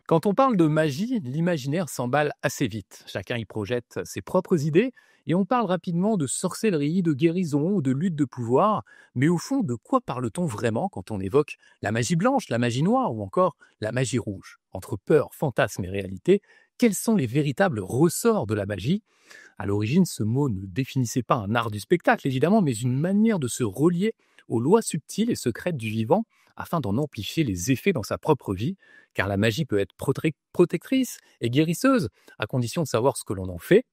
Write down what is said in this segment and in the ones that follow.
Quand on parle de magie, l'imaginaire s'emballe assez vite. Chacun y projette ses propres idées et on parle rapidement de sorcellerie, de guérison ou de lutte de pouvoir. Mais au fond, de quoi parle-t-on vraiment quand on évoque la magie blanche, la magie noire ou encore la magie rouge? Entre peur, fantasme et réalité, quels sont les véritables ressorts de la magie? À l'origine, ce mot ne définissait pas un art du spectacle, évidemment, mais une manière de se relier aux lois subtiles et secrètes du vivant afin d'en amplifier les effets dans sa propre vie, car la magie peut être protectrice et guérisseuse, à condition de savoir ce que l'on en fait,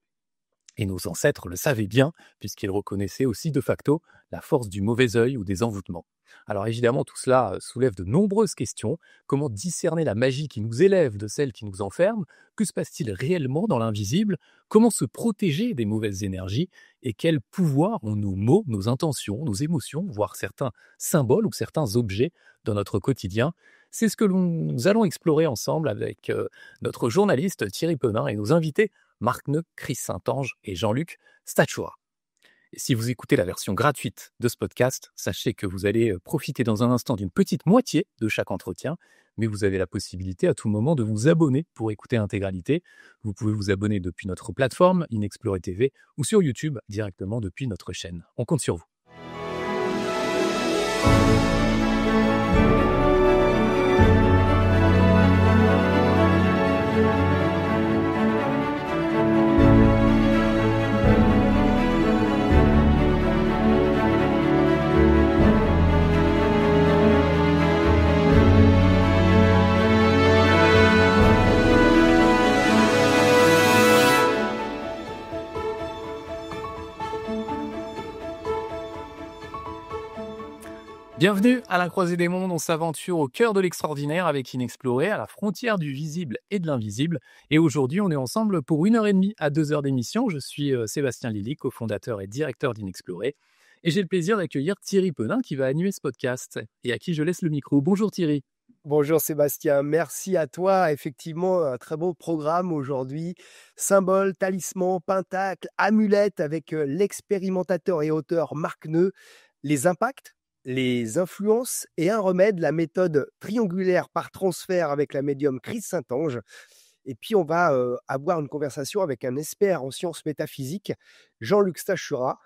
et nos ancêtres le savaient bien, puisqu'ils reconnaissaient aussi de facto la force du mauvais œil ou des envoûtements. Alors évidemment, tout cela soulève de nombreuses questions. Comment discerner la magie qui nous élève de celle qui nous enferme? Que se passe-t-il réellement dans l'invisible? Comment se protéger des mauvaises énergies? Et quel pouvoir ont nos mots, nos intentions, nos émotions, voire certains symboles ou certains objets dans notre quotidien? C'est ce que nous allons explorer ensemble avec notre journaliste Thierry Penin et nos invités Marc Neu, Chris Saint-Ange et Jean-Luc Stachura. Et si vous écoutez la version gratuite de ce podcast, sachez que vous allez profiter dans un instant d'une petite moitié de chaque entretien, mais vous avez la possibilité à tout moment de vous abonner pour écouter l'intégralité. Vous pouvez vous abonner depuis notre plateforme Inexploré TV ou sur YouTube directement depuis notre chaîne. On compte sur vous. Bienvenue à la croisée des mondes, on s'aventure au cœur de l'extraordinaire avec Inexploré, à la frontière du visible et de l'invisible. Et aujourd'hui, on est ensemble pour 1 heure et demie à 2 heures d'émission. Je suis Sébastien Lilly, cofondateur et directeur d'Inexploré. Et j'ai le plaisir d'accueillir Thierry Penin qui va animer ce podcast et à qui je laisse le micro. Bonjour Thierry. Bonjour Sébastien, merci à toi. Effectivement, un très beau programme aujourd'hui. Symboles, talismans, pentacles, amulettes avec l'expérimentateur et auteur Marc Neu. Les impacts, les influences et un remède, la méthode triangulaire par transfert avec la médium Chris Saint-Ange. Et puis, on va avoir une conversation avec un expert en sciences métaphysiques, Jean-Luc Stachura,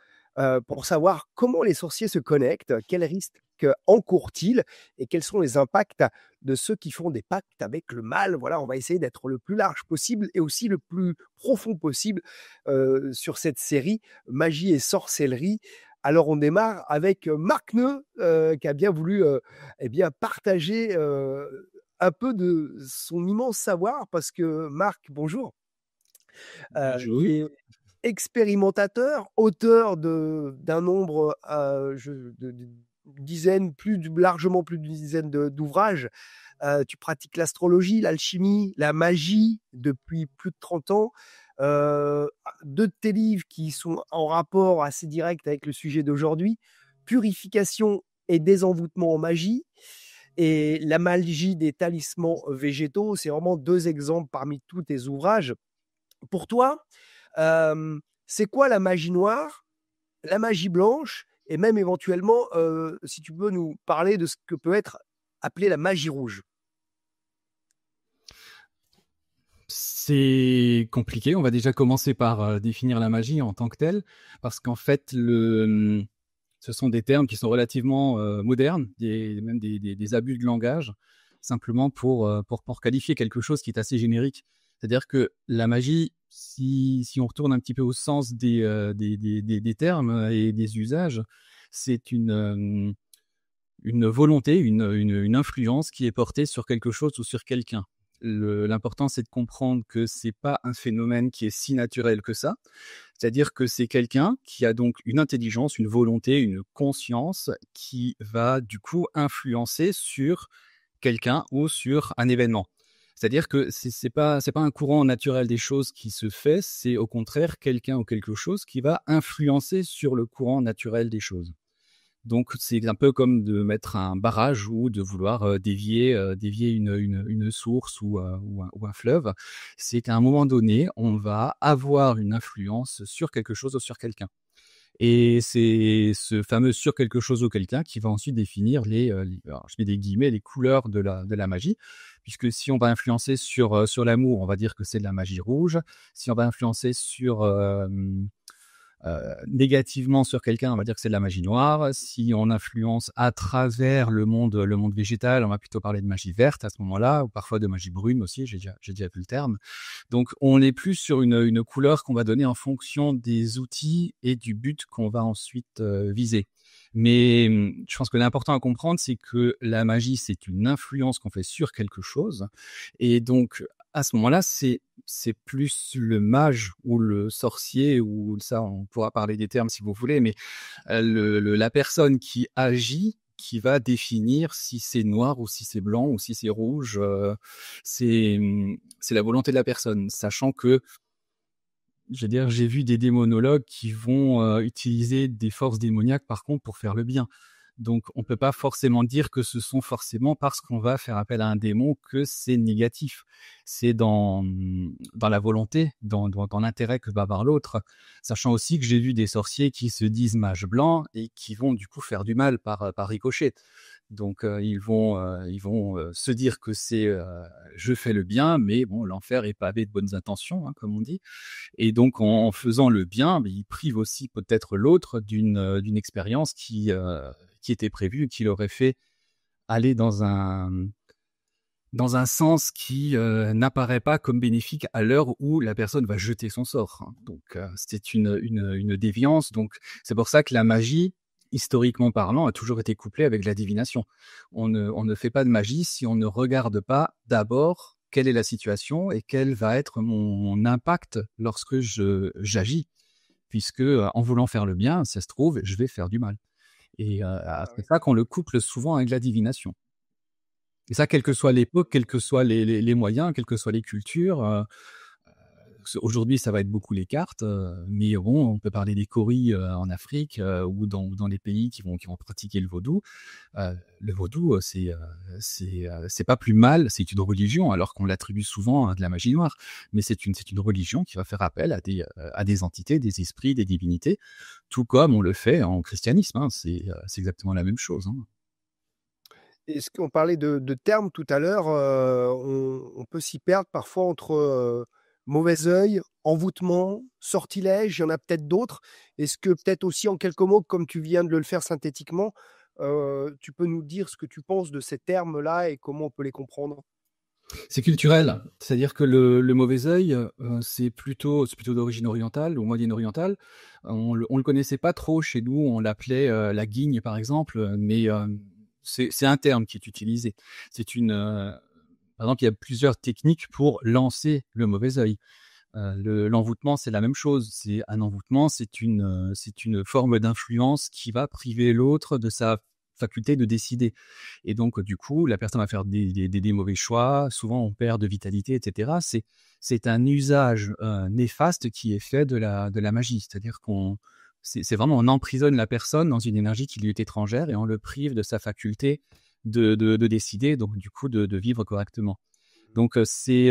pour savoir comment les sorciers se connectent, quels risques encourent-ils et quels sont les impacts de ceux qui font des pactes avec le mal. Voilà, on va essayer d'être le plus large possible et aussi le plus profond possible sur cette série Magie et sorcellerie. Alors, on démarre avec Marc Neu, qui a bien voulu partager un peu de son immense savoir, parce que Marc, bonjour, Bonjour. est expérimentateur, auteur d'un nombre de dizaines, largement plus d'une dizaine d'ouvrages. Tu pratiques l'astrologie, l'alchimie, la magie depuis plus de 30 ans. Deux de tes livres qui sont en rapport assez direct avec le sujet d'aujourd'hui, Purification et désenvoûtement en magie, et la magie des talismans végétaux. C'est vraiment deux exemples parmi tous tes ouvrages. Pour toi, c'est quoi la magie noire, la magie blanche, et même éventuellement, si tu peux nous parler de ce que peut être appelé la magie rouge? C'est compliqué. On va déjà commencer par définir la magie en tant que telle, parce qu'en fait, ce sont des termes qui sont relativement modernes, même des abus de langage, simplement pour qualifier quelque chose qui est assez générique. C'est-à-dire que la magie, si on retourne un petit peu au sens des termes et des usages, c'est une volonté, une influence qui est portée sur quelque chose ou sur quelqu'un. L'important, c'est de comprendre que c'est pas un phénomène qui est si naturel que ça. C'est-à-dire que c'est quelqu'un qui a donc une intelligence, une volonté, une conscience qui va du coup influencer sur quelqu'un ou sur un événement. C'est-à-dire que c'est pas un courant naturel des choses qui se fait, c'est au contraire quelqu'un ou quelque chose qui va influencer sur le courant naturel des choses. Donc, c'est un peu comme de mettre un barrage ou de vouloir dévier une source ou un fleuve. C'est qu'à un moment donné, on va avoir une influence sur quelque chose ou sur quelqu'un. Et c'est ce fameux sur quelque chose ou quelqu'un qui va ensuite définir alors je mets des guillemets, les couleurs de la magie. Puisque si on va influencer sur l'amour, on va dire que c'est de la magie rouge. Si on va influencer négativement sur quelqu'un, on va dire que c'est de la magie noire. Si on influence à travers le monde végétal, on va plutôt parler de magie verte à ce moment-là, ou parfois de magie brune aussi, j'ai déjà vu le terme. Donc on est plus sur une couleur qu'on va donner en fonction des outils et du but qu'on va ensuite viser. Mais je pense que l'important à comprendre, c'est que la magie, c'est une influence qu'on fait sur quelque chose. Et donc, à ce moment-là, c'est plus le mage ou le sorcier, ou ça, on pourra parler des termes si vous voulez, mais la personne qui agit, qui va définir si c'est noir ou si c'est blanc ou si c'est rouge. C'est la volonté de la personne, sachant que je veux dire, j'ai vu des démonologues qui vont utiliser des forces démoniaques, par contre, pour faire le bien. Donc, on peut pas forcément dire que ce sont forcément parce qu'on va faire appel à un démon que c'est négatif. C'est dans la volonté, dans l'intérêt que va avoir l'autre. Sachant aussi que j'ai vu des sorciers qui se disent mages blancs et qui vont du coup faire du mal par ricochet. Donc, ils vont se dire que c'est je fais le bien, mais bon, l'enfer est pavé de bonnes intentions, hein, comme on dit. Et donc, en faisant le bien, ils privent aussi peut-être l'autre d'une expérience qui était prévue, qui l'aurait fait aller dans un sens qui n'apparaît pas comme bénéfique à l'heure où la personne va jeter son sort, hein. Donc, c'est une déviance. Donc, c'est pour ça que la magie, historiquement parlant, a toujours été couplée avec la divination. On ne fait pas de magie si on ne regarde pas d'abord quelle est la situation et quel va être mon impact lorsque j'agis. Puisque en voulant faire le bien, ça se trouve, je vais faire du mal. Et Ah c'est oui. ça qu'on le couple souvent avec la divination. Et ça, quelle que soit l'époque, quels que soient les moyens, quelles que soient les cultures. Aujourd'hui, ça va être beaucoup les cartes, mais bon, on peut parler des Coris en Afrique ou dans les pays qui vont pratiquer le vaudou. Le vaudou, c'est pas plus mal, c'est une religion, alors qu'on l'attribue souvent à de la magie noire, mais c'est une religion qui va faire appel à des entités, des esprits, des divinités, tout comme on le fait en christianisme, hein. C'est exactement la même chose, hein. Est-ce qu'on parlait de termes tout à l'heure, on peut s'y perdre parfois entre, mauvais œil, envoûtement, sortilège, il y en a peut-être d'autres. Est-ce que peut-être aussi en quelques mots, comme tu viens de le faire synthétiquement, tu peux nous dire ce que tu penses de ces termes-là et comment on peut les comprendre? C'est culturel, c'est-à-dire que le mauvais œil, c'est plutôt d'origine orientale ou moyenne-orientale. On le connaissait pas trop chez nous, on l'appelait, la guigne par exemple, mais c'est un terme qui est utilisé. C'est par exemple, il y a plusieurs techniques pour lancer le mauvais œil. L'envoûtement, c'est la même chose. C'est un envoûtement, c'est une forme d'influence qui va priver l'autre de sa faculté de décider. Et donc, du coup, la personne va faire des mauvais choix. Souvent, on perd de vitalité, etc. C'est un usage néfaste qui est fait de la magie. C'est-à-dire c'est vraiment, on emprisonne la personne dans une énergie qui lui est étrangère et on le prive de sa faculté de décider, donc du coup, de vivre correctement. Donc, c'est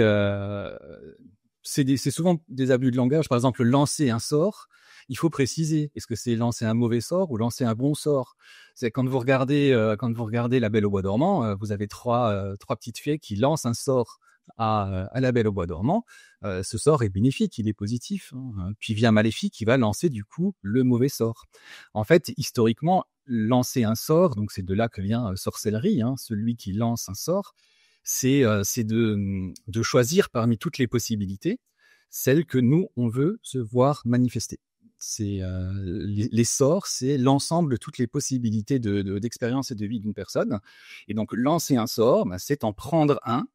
souvent des abus de langage. Par exemple, lancer un sort, il faut préciser. Est-ce que c'est lancer un mauvais sort ou lancer un bon sort? C'est quand vous regardez La Belle au bois dormant, vous avez trois petites fées qui lancent un sort à La Belle au bois dormant. Ce sort est bénéfique, il est positif, hein. Puis vient Maléfique qui va lancer du coup le mauvais sort. En fait, historiquement, lancer un sort, donc c'est de là que vient sorcellerie, hein, celui qui lance un sort, c'est de choisir parmi toutes les possibilités, celle que nous, on veut se voir manifester. Les sorts, c'est l'ensemble de toutes les possibilités d'expérience et de vie d'une personne. Et donc, lancer un sort, ben, c'est en prendre un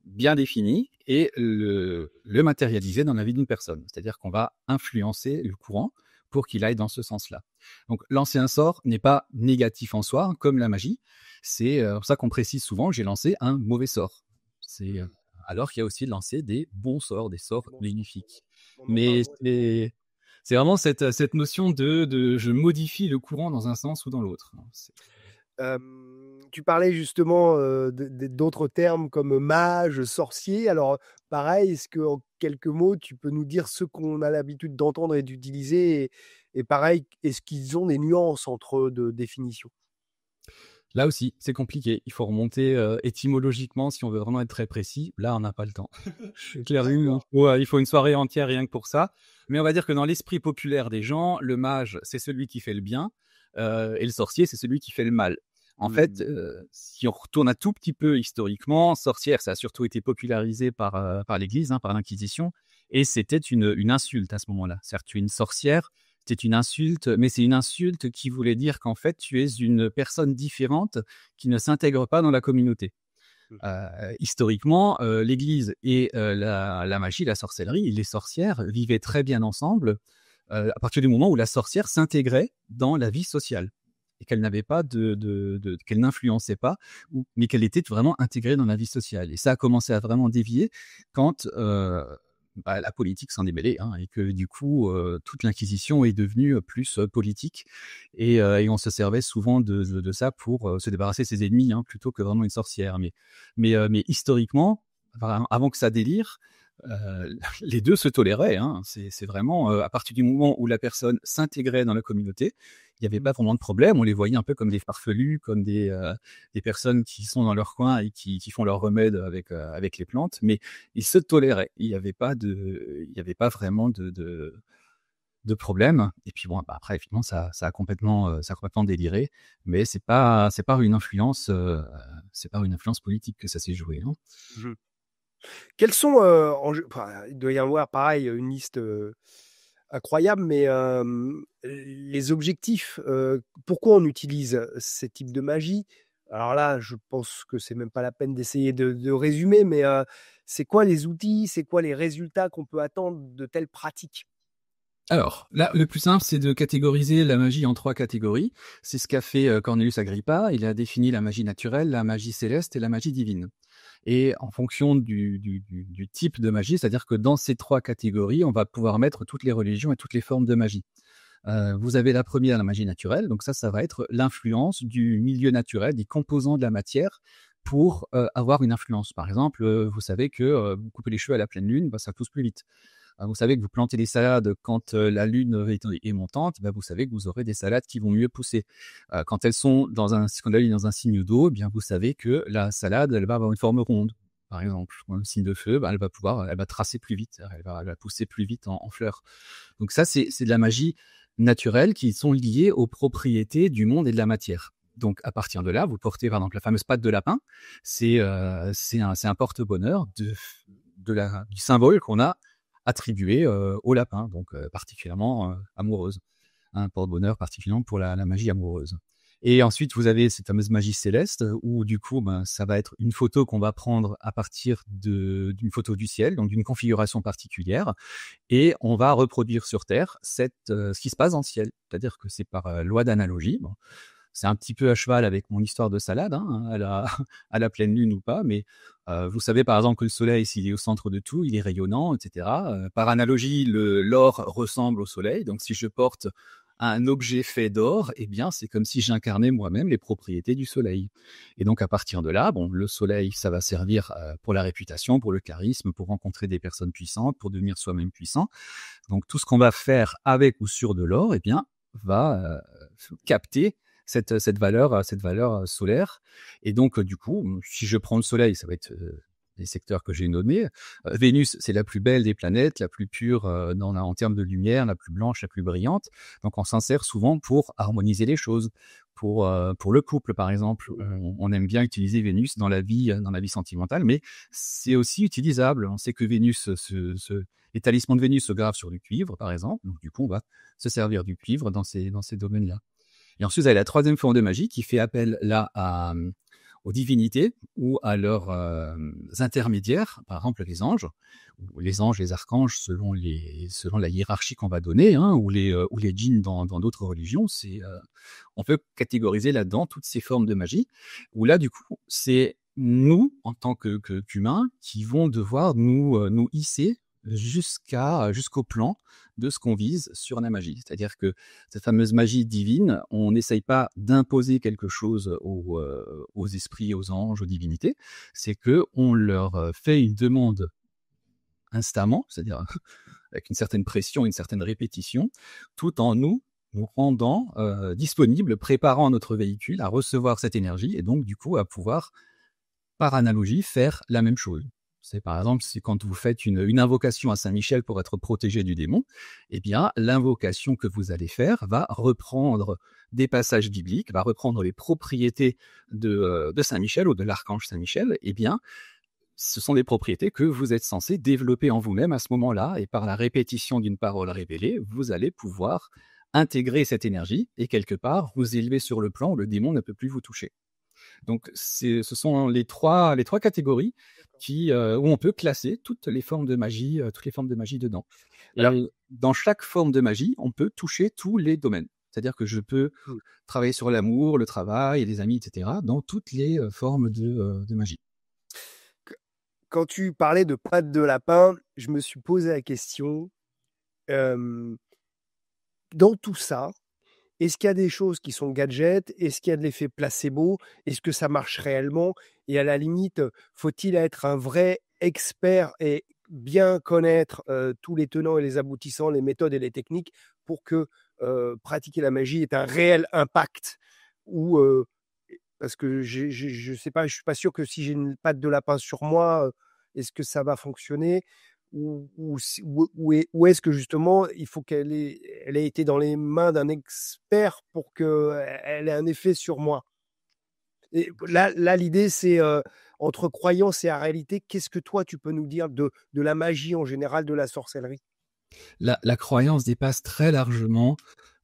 bien défini et le matérialiser dans la vie d'une personne. C'est-à-dire qu'on va influencer le courant pour qu'il aille dans ce sens-là. Donc, lancer un sort n'est pas négatif en soi, comme la magie. C'est pour ça qu'on précise souvent, j'ai lancé un mauvais sort. Mmh. Alors qu'il y a aussi lancé des bons sorts, des sorts C'est bon ça. bénéfiques. On en parle Mais moins souvent. c'est vraiment cette notion de je modifie le courant dans un sens ou dans l'autre. Tu parlais justement, d'autres termes comme mage, sorcier. Alors, pareil, est-ce qu'en quelques mots, tu peux nous dire ce qu'on a l'habitude d'entendre et d'utiliser Et pareil, est-ce qu'ils ont des nuances entre eux de définition? Là aussi, c'est compliqué. Il faut remonter étymologiquement si on veut vraiment être très précis. Là, on n'a pas le temps. Clairement, il faut une soirée entière rien que pour ça. Mais on va dire que dans l'esprit populaire des gens, le mage, c'est celui qui fait le bien, et le sorcier, c'est celui qui fait le mal. En fait, si on retourne un tout petit peu historiquement, sorcière, ça a surtout été popularisé par l'Église, par l'Inquisition, et c'était une insulte à ce moment-là. C'est-à-dire, tu es une sorcière, c'est une insulte, mais c'est une insulte qui voulait dire qu'en fait, tu es une personne différente qui ne s'intègre pas dans la communauté. Historiquement, l'Église et la magie, la sorcellerie, les sorcières vivaient très bien ensemble à partir du moment où la sorcière s'intégrait dans la vie sociale et qu'elle n'avait pas qu'elle n'influençait pas, mais qu'elle était vraiment intégrée dans la vie sociale. Et ça a commencé à vraiment dévier quand la politique s'en est mêlée, et que du coup, toute l'Inquisition est devenue plus politique, et on se servait souvent de ça pour se débarrasser de ses ennemis, plutôt que vraiment une sorcière. Mais historiquement, avant que ça délire, les deux se toléraient. C'est vraiment à partir du moment où la personne s'intégrait dans la communauté, il n'y avait pas vraiment de problème. On les voyait un peu comme des farfelus, comme des personnes qui sont dans leur coin et qui font leurs remèdes avec les plantes, mais ils se toléraient. Il n'y avait pas vraiment de problème. Et puis bon, après, effectivement, ça a complètement déliré, mais c'est par une influence politique que ça s'est joué. Mmh. Quels sont, il doit y avoir pareil une liste incroyable, mais les objectifs, pourquoi on utilise ces types de magie? Alors là, je pense que c'est même pas la peine d'essayer de résumer, mais c'est quoi les outils, c'est quoi les résultats qu'on peut attendre de telles pratiques? Alors, là, le plus simple, c'est de catégoriser la magie en 3 catégories. C'est ce qu'a fait Cornelius Agrippa. Il a défini la magie naturelle, la magie céleste et la magie divine. Et en fonction du type de magie, c'est-à-dire que dans ces 3 catégories, on va pouvoir mettre toutes les religions et toutes les formes de magie. Vous avez la première, la magie naturelle. Donc ça va être l'influence du milieu naturel, des composants de la matière pour avoir une influence. Par exemple, vous savez que vous coupez les cheveux à la pleine lune, ça pousse plus vite. Vous savez que vous plantez des salades quand la lune est montante, vous savez que vous aurez des salades qui vont mieux pousser. Quand elles sont quand la lune est dans un signe d'eau, vous savez que la salade, elle va avoir une forme ronde. Par exemple, un signe de feu, elle va tracer plus vite, elle va pousser plus vite en fleurs. Donc ça, c'est de la magie naturelle qui sont liées aux propriétés du monde et de la matière. Donc à partir de là, vous portez par exemple la fameuse patte de lapin, c'est un porte-bonheur du symbole qu'on a attribué au lapin, donc particulièrement amoureuse. Un porte-bonheur particulièrement pour la magie amoureuse. Et ensuite, vous avez cette fameuse magie céleste où du coup, ça va être une photo qu'on va prendre à partir d'une photo du ciel, donc d'une configuration particulière, et on va reproduire sur Terre ce qui se passe dans le ciel. C'est-à-dire que c'est par loi d'analogie. Bon, c'est un petit peu à cheval avec mon histoire de salade, à la pleine lune ou pas, mais vous savez par exemple que le soleil, s'il est au centre de tout, il est rayonnant, etc. Par analogie, l'or ressemble au soleil, donc si je porte un objet fait d'or, c'est comme si j'incarnais moi-même les propriétés du soleil. Et donc à partir de là, le soleil, ça va servir pour la réputation, pour le charisme, pour rencontrer des personnes puissantes, pour devenir soi-même puissant. Donc tout ce qu'on va faire avec ou sur de l'or, va capter cette valeur solaire. Et donc, du coup, si je prends le soleil, ça va être les secteurs que j'ai nommés. Vénus, c'est la plus belle des planètes, la plus pure en termes de lumière, la plus blanche, la plus brillante. Donc, on s'en sert souvent pour harmoniser les choses. Pour le couple, par exemple, on aime bien utiliser Vénus dans la vie sentimentale, mais c'est aussi utilisable. On sait que Vénus, les talismans de Vénus se gravent sur du cuivre, par exemple. Donc, du coup, on va se servir du cuivre dans ces domaines-là. Et ensuite, vous avez la troisième forme de magie qui fait appel là aux divinités ou à leurs intermédiaires, par exemple les anges, les archanges selon la hiérarchie qu'on va donner, ou les djinns dans d'autres religions. On peut catégoriser là-dedans toutes ces formes de magie, où là, du coup, c'est nous, en tant qu'humains, qui vont devoir nous hisser jusqu'au plan de ce qu'on vise sur la magie. C'est-à-dire que cette fameuse magie divine, on n'essaye pas d'imposer quelque chose aux esprits, aux anges, aux divinités. C'est qu'on leur fait une demande instamment, c'est-à-dire avec une certaine pression, une certaine répétition, tout en nous rendant disponibles, préparant notre véhicule à recevoir cette énergie et donc du coup à pouvoir, par analogie, faire la même chose. C'est par exemple, c'est quand vous faites une invocation à Saint-Michel pour être protégé du démon, eh bien, l'invocation que vous allez faire va reprendre des passages bibliques, va reprendre les propriétés de Saint-Michel ou de l'archange Saint-Michel. Eh bien, ce sont des propriétés que vous êtes censé développer en vous-même à ce moment-là, et par la répétition d'une parole révélée, vous allez pouvoir intégrer cette énergie et quelque part vous élever sur le plan où le démon ne peut plus vous toucher. Donc, ce sont les trois catégories où on peut classer toutes les formes de magie dedans. Et Alors, dans chaque forme de magie, on peut toucher tous les domaines. C'est-à-dire que je peux travailler sur l'amour, le travail, les amis, etc., dans toutes les formes de magie. quand tu parlais de pattes de lapin, je me suis posé la question, dans tout ça, est-ce qu'il y a des choses qui sont gadgets? Est-ce qu'il y a de l'effet placebo? Est-ce que ça marche réellement? Et à la limite, faut-il être un vrai expert et bien connaître tous les tenants et les aboutissants, les méthodes et les techniques pour que pratiquer la magie ait un réel impact? Ou parce que je sais pas, je suis pas sûr que si j'ai une patte de lapin sur moi, est-ce que ça va fonctionner? Ou est-ce que justement, il faut elle ait été dans les mains d'un expert pour qu'elle ait un effet sur moi? Et là l'idée, c'est entre croyance et réalité, qu'est-ce que toi, tu peux nous dire de la magie en général, de la sorcellerie? La croyance dépasse très largement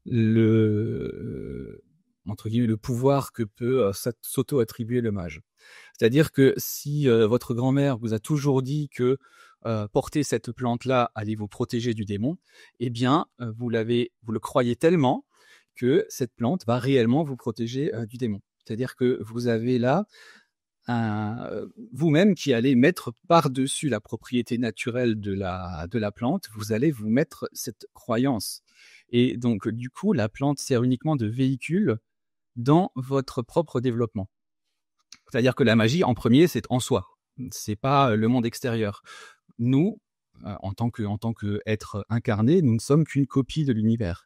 le entre guillemets, le pouvoir que peut s'auto-attribuer le mage. C'est-à-dire que si votre grand-mère vous a toujours dit que porter cette plante-là allait vous protéger du démon, eh bien, vous le croyez tellement que cette plante va réellement vous protéger du démon. C'est-à-dire que vous avez là vous-même qui allez mettre par-dessus la propriété naturelle de la plante, vous allez vous mettre cette croyance. Et donc, du coup, la plante sert uniquement de véhicule dans votre propre développement. C'est-à-dire que la magie, en premier, c'est en soi. C'est pas le monde extérieur. Nous, en tant que être incarné, nous ne sommes qu'une copie de l'univers.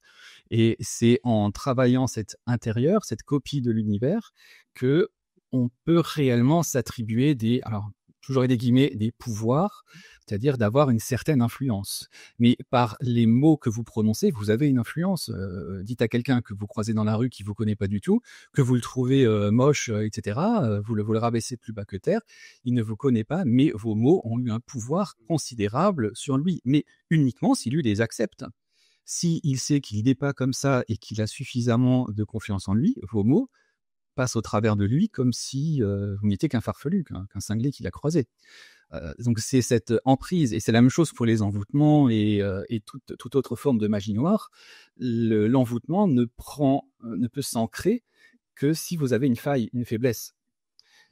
Et c'est en travaillant cet intérieur, cette copie de l'univers, que on peut réellement s'attribuer alors toujours des guillemets, des pouvoirs, c'est-à-dire d'avoir une certaine influence. Mais par les mots que vous prononcez, vous avez une influence. Dites à quelqu'un que vous croisez dans la rue qui vous connaît pas du tout, que vous le trouvez moche, etc. Vous le rabaissez plus bas que terre. Il ne vous connaît pas, mais vos mots ont eu un pouvoir considérable sur lui. Mais uniquement si lui les accepte. S'il sait qu'il n'est pas comme ça et qu'il a suffisamment de confiance en lui, vos mots passe au travers de lui comme si vous n'étiez qu'un farfelu, qu'un cinglé qu'il a croisé. Donc c'est cette emprise, et c'est la même chose pour les envoûtements et toute autre forme de magie noire. L'envoûtement ne peut s'ancrer que si vous avez une faille, une faiblesse.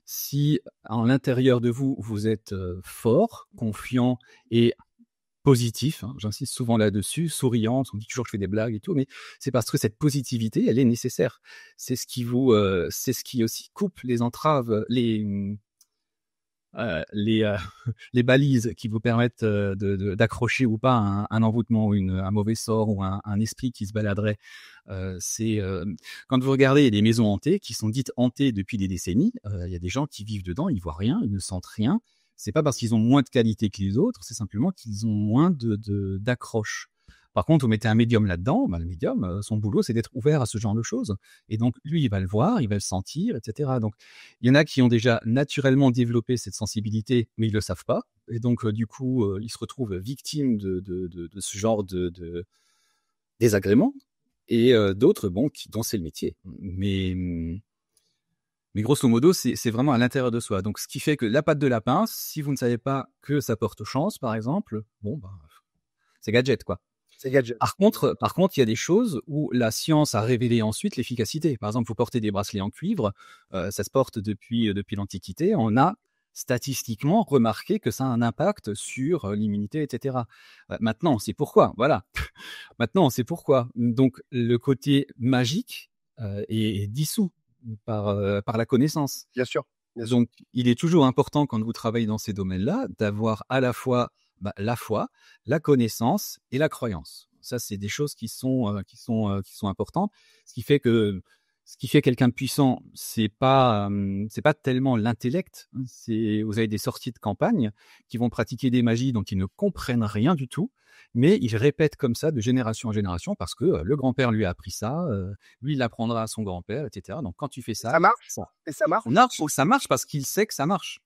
Si à l'intérieur de vous, vous êtes fort, confiant et positif, j'insiste souvent là-dessus, souriante, on dit toujours que je fais des blagues et tout, mais c'est parce que cette positivité, elle est nécessaire. C'est ce qui aussi coupe les entraves, les balises qui vous permettent d'accrocher ou pas un envoûtement ou un mauvais sort ou un esprit qui se baladerait. Quand vous regardez, il y a des maisons hantées qui sont dites hantées depuis des décennies. Il y a des gens qui vivent dedans, ils voient rien, ils ne sentent rien. C'est pas parce qu'ils ont moins de qualité que les autres, c'est simplement qu'ils ont moins d'accroche. Par contre, vous mettez un médium là-dedans, le médium, son boulot, c'est d'être ouvert à ce genre de choses. Et donc, lui, il va le voir, il va le sentir, etc. Donc, il y en a qui ont déjà naturellement développé cette sensibilité, mais ils le savent pas. Et donc, du coup, ils se retrouvent victimes de ce genre de désagréments. Et d'autres, dont c'est le métier. Mais grosso modo, c'est vraiment à l'intérieur de soi. Donc, ce qui fait que la patte de lapin, si vous ne savez pas que ça porte chance, par exemple, c'est gadget, quoi. C'est gadget. Par contre, il y a des choses où la science a révélé ensuite l'efficacité. Par exemple, vous portez des bracelets en cuivre, ça se porte depuis l'Antiquité. On a statistiquement remarqué que ça a un impact sur l'immunité, etc. Maintenant, on sait pourquoi. Voilà. Maintenant, on sait pourquoi. Donc, le côté magique est dissous par la connaissance. Bien sûr. Donc, il est toujours important quand vous travaillez dans ces domaines-là d'avoir à la fois La foi, la connaissance et la croyance. Ça, c'est des choses qui sont importantes. Ce qui fait quelqu'un de puissant, c'est pas tellement l'intellect. Vous avez des sorties de campagne qui vont pratiquer des magies dont ils ne comprennent rien du tout, mais ils répètent comme ça de génération en génération parce que le grand-père lui a appris ça, lui il apprendra à son grand-père, etc. Donc quand tu fais ça, Ça marche? Et ça marche? ça marche parce qu'il sait que ça marche.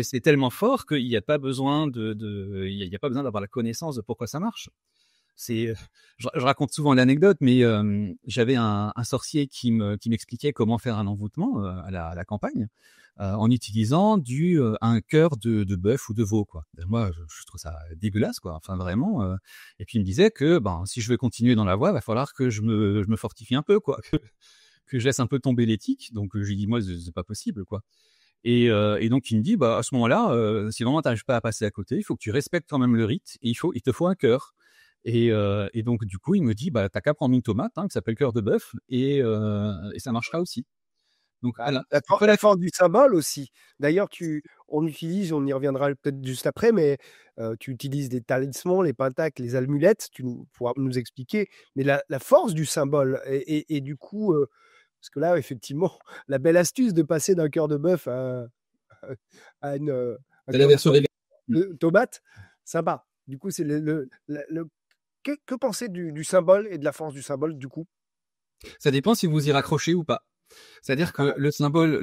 C'est tellement fort qu'il n'y a pas besoin il y a pas besoin d'avoir la connaissance de pourquoi ça marche. Je raconte souvent l'anecdote, mais j'avais un sorcier qui m'expliquait comment faire un envoûtement à la campagne en utilisant un cœur de bœuf ou de veau, quoi. Et moi, je trouve ça dégueulasse, quoi. Enfin, vraiment. Et puis il me disait que si je veux continuer dans la voie, il va falloir que je me fortifie un peu, quoi, que je laisse un peu tomber l'éthique. Donc je lui dis moi, c'est pas possible, quoi. Et donc il me dit à ce moment-là, si vraiment t'arrives pas à passer à côté, il faut que tu respectes quand même le rite et il te faut un cœur. Et donc du coup il me dit t'as qu'à prendre une tomate qui s'appelle cœur de bœuf et ça marchera aussi. Donc voilà. La force du symbole aussi. D'ailleurs, on y reviendra peut-être juste après, mais tu utilises des talismans, les pentacles, les amulettes, tu pourras nous expliquer. Mais la force du symbole et du coup, parce que là, effectivement, la belle astuce de passer d'un cœur de bœuf à une C'est la version de tomate, sympa. Du coup, c'est que penser du symbole et de la force du symbole, du coup? Ça dépend si vous y raccrochez ou pas. C'est-à-dire que le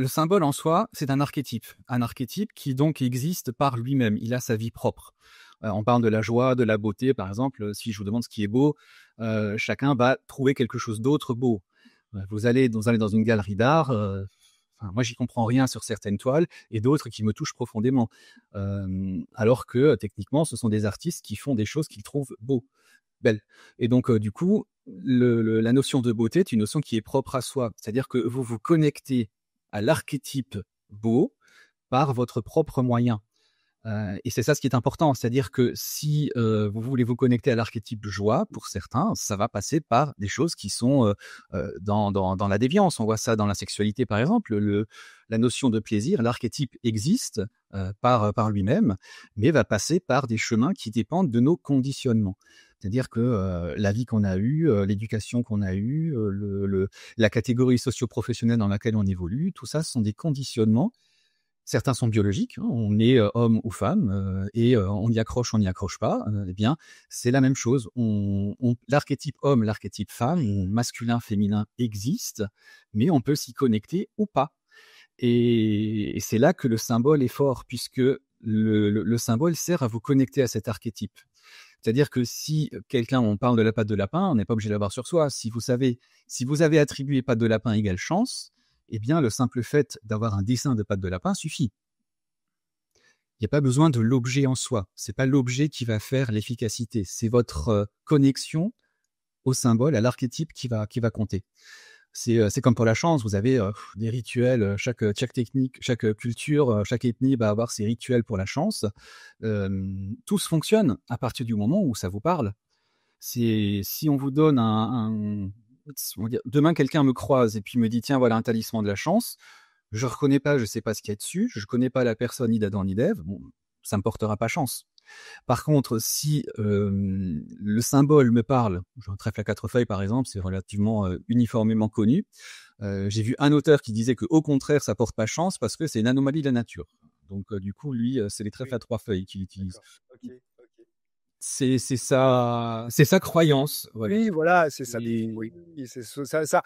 symbole en soi, c'est un archétype qui donc existe par lui-même. Il a sa vie propre. On parle de la joie, de la beauté, par exemple. Si je vous demande ce qui est beau, chacun va trouver quelque chose d'autre beau. Vous allez dans une galerie d'art. Moi, j'y comprends rien sur certaines toiles et d'autres qui me touchent profondément. Alors que techniquement, ce sont des artistes qui font des choses qu'ils trouvent beaux, belles. Et donc, du coup, la notion de beauté est une notion qui est propre à soi. C'est-à-dire que vous vous connectez à l'archétype beau par votre propre moyen. Et c'est ça ce qui est important. C'est-à-dire que si vous voulez vous connecter à l'archétype joie, pour certains, ça va passer par des choses qui sont dans la déviance. On voit ça dans la sexualité, par exemple. La notion de plaisir, l'archétype existe par lui-même, mais va passer par des chemins qui dépendent de nos conditionnements. C'est-à-dire que la vie qu'on a eue, l'éducation qu'on a eue, la catégorie socio-professionnelle dans laquelle on évolue, tout ça, ce sont des conditionnements. Certains sont biologiques, on est homme ou femme, et on y accroche, on n'y accroche pas. Eh bien, c'est la même chose. L'archétype homme, l'archétype femme, masculin, féminin existe, mais on peut s'y connecter ou pas. Et c'est là que le symbole est fort, puisque le symbole sert à vous connecter à cet archétype. C'est-à-dire que si on parle de la patte de lapin, on n'est pas obligé de l'avoir sur soi. Si vous avez attribué patte de lapin égale chance, eh bien, le simple fait d'avoir un dessin de patte de lapin suffit. Il n'y a pas besoin de l'objet en soi. C'est pas l'objet qui va faire l'efficacité. C'est votre connexion au symbole, à l'archétype qui va compter. C'est comme pour la chance. Vous avez des rituels. Chaque technique, chaque culture, chaque ethnie va avoir ses rituels pour la chance. Tous fonctionnent à partir du moment où ça vous parle. Si on vous donne demain quelqu'un me croise et puis me dit tiens voilà un talisman de la chance, je reconnais pas, je sais pas ce qu'il y a dessus, je connais pas la personne ni d'Adam ni d'Ève, ça me portera pas chance. Par contre, si le symbole me parle, un trèfle à 4 feuilles par exemple, c'est relativement uniformément connu. J'ai vu un auteur qui disait que au contraire ça porte pas chance parce que c'est une anomalie de la nature. Donc du coup lui c'est les trèfles à 3 feuilles qu'il utilise. Okay. C'est sa croyance. Voilà. Oui, voilà, c'est ça. Oui, c'est ça.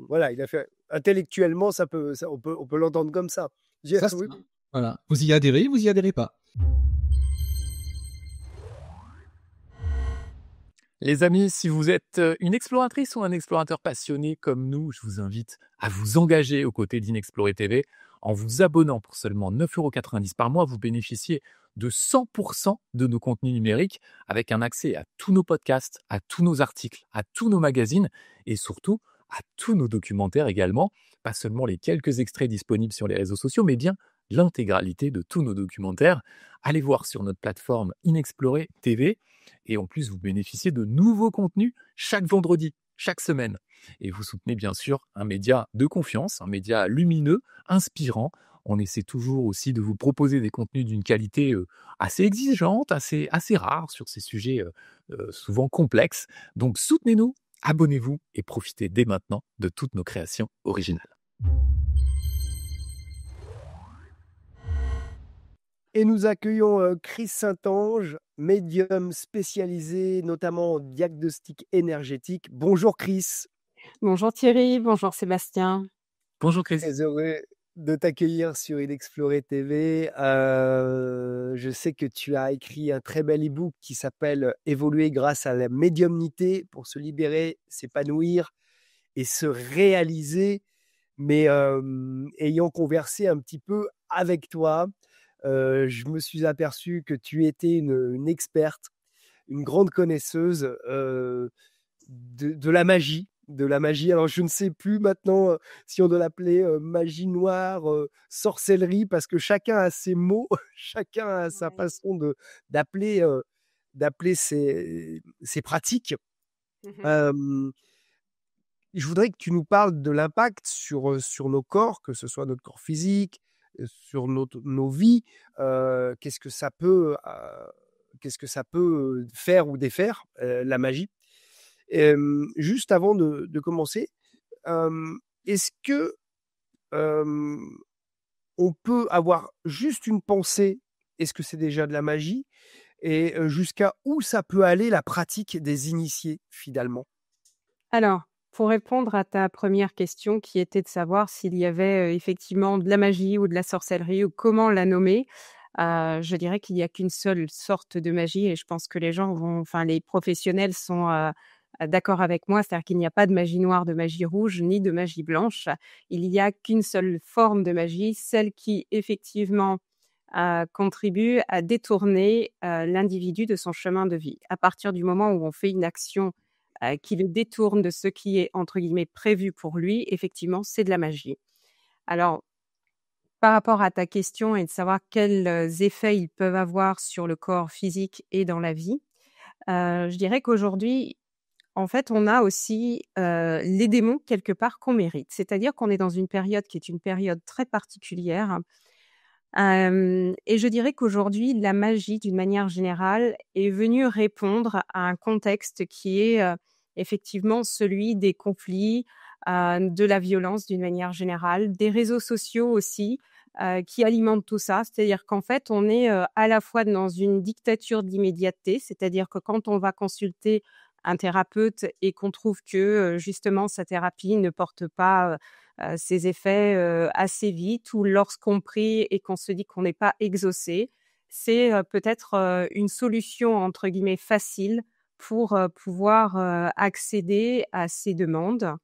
Voilà, il a fait intellectuellement, on peut l'entendre comme ça. Oui. Voilà. Vous y adhérez pas. Les amis, si vous êtes une exploratrice ou un explorateur passionné comme nous, je vous invite à vous engager aux côtés d'Inexplorer TV. En vous abonnant pour seulement 9,90 € par mois, vous bénéficiez de 100% de nos contenus numériques avec un accès à tous nos podcasts, à tous nos articles, à tous nos magazines et surtout à tous nos documentaires également. Pas seulement les quelques extraits disponibles sur les réseaux sociaux, mais bien l'intégralité de tous nos documentaires. Allez voir sur notre plateforme Inexplorer TV. Et en plus, vous bénéficiez de nouveaux contenus chaque vendredi, chaque semaine. Et vous soutenez bien sûr un média de confiance, un média lumineux, inspirant. On essaie toujours aussi de vous proposer des contenus d'une qualité assez exigeante, assez rare sur ces sujets souvent complexes. Donc soutenez-nous, abonnez-vous et profitez dès maintenant de toutes nos créations originales. Et nous accueillons Chris Saint-Ange, médium spécialisé notamment en diagnostic énergétique. Bonjour Chris. Bonjour Thierry, bonjour Sébastien. Bonjour Chris. Très heureux de t'accueillir sur Inexploré TV. Je sais que tu as écrit un très bel e-book qui s'appelle Évoluer grâce à la médiumnité pour se libérer, s'épanouir et se réaliser. Mais ayant conversé un petit peu avec toi, je me suis aperçu que tu étais une experte, une grande connaisseuse de la magie. De la magie. Alors, je ne sais plus maintenant si on doit l'appeler magie noire, sorcellerie, parce que chacun a ses mots, chacun a sa façon d'appeler ses pratiques. Mhm. Je voudrais que tu nous parles de l'impact sur nos corps, que ce soit notre corps physique, sur nos vies. Qu'est-ce que ça peut faire ou défaire, la magie. Juste avant de commencer, est-ce que on peut avoir juste une pensée? Est-ce que c'est déjà de la magie? Et jusqu'à où ça peut aller la pratique des initiés finalement? Alors, pour répondre à ta première question qui était de savoir s'il y avait effectivement de la magie ou de la sorcellerie ou comment la nommer, je dirais qu'il n'y a qu'une seule sorte de magie et je pense que les professionnels sont d'accord avec moi, c'est-à-dire qu'il n'y a pas de magie noire, de magie rouge, ni de magie blanche. Il n'y a qu'une seule forme de magie, celle qui effectivement contribue à détourner l'individu de son chemin de vie. À partir du moment où on fait une action qui le détourne de ce qui est, entre guillemets, prévu pour lui, effectivement, c'est de la magie. Alors, par rapport à ta question et de savoir quels effets ils peuvent avoir sur le corps physique et dans la vie, je dirais qu'aujourd'hui, en fait, on a aussi les démons quelque part qu'on mérite. C'est-à-dire qu'on est dans une période qui est une période très particulière. Et je dirais qu'aujourd'hui, la magie, d'une manière générale, est venue répondre à un contexte qui est effectivement celui des conflits, de la violence d'une manière générale, des réseaux sociaux aussi, qui alimentent tout ça. C'est-à-dire qu'en fait, on est à la fois dans une dictature d'immédiateté, c'est-à-dire que quand on va consulter un thérapeute et qu'on trouve que justement sa thérapie ne porte pas ses effets assez vite, ou lorsqu'on prie et qu'on se dit qu'on n'est pas exaucé, c'est peut-être une solution entre guillemets facile pour pouvoir accéder à ces demandes.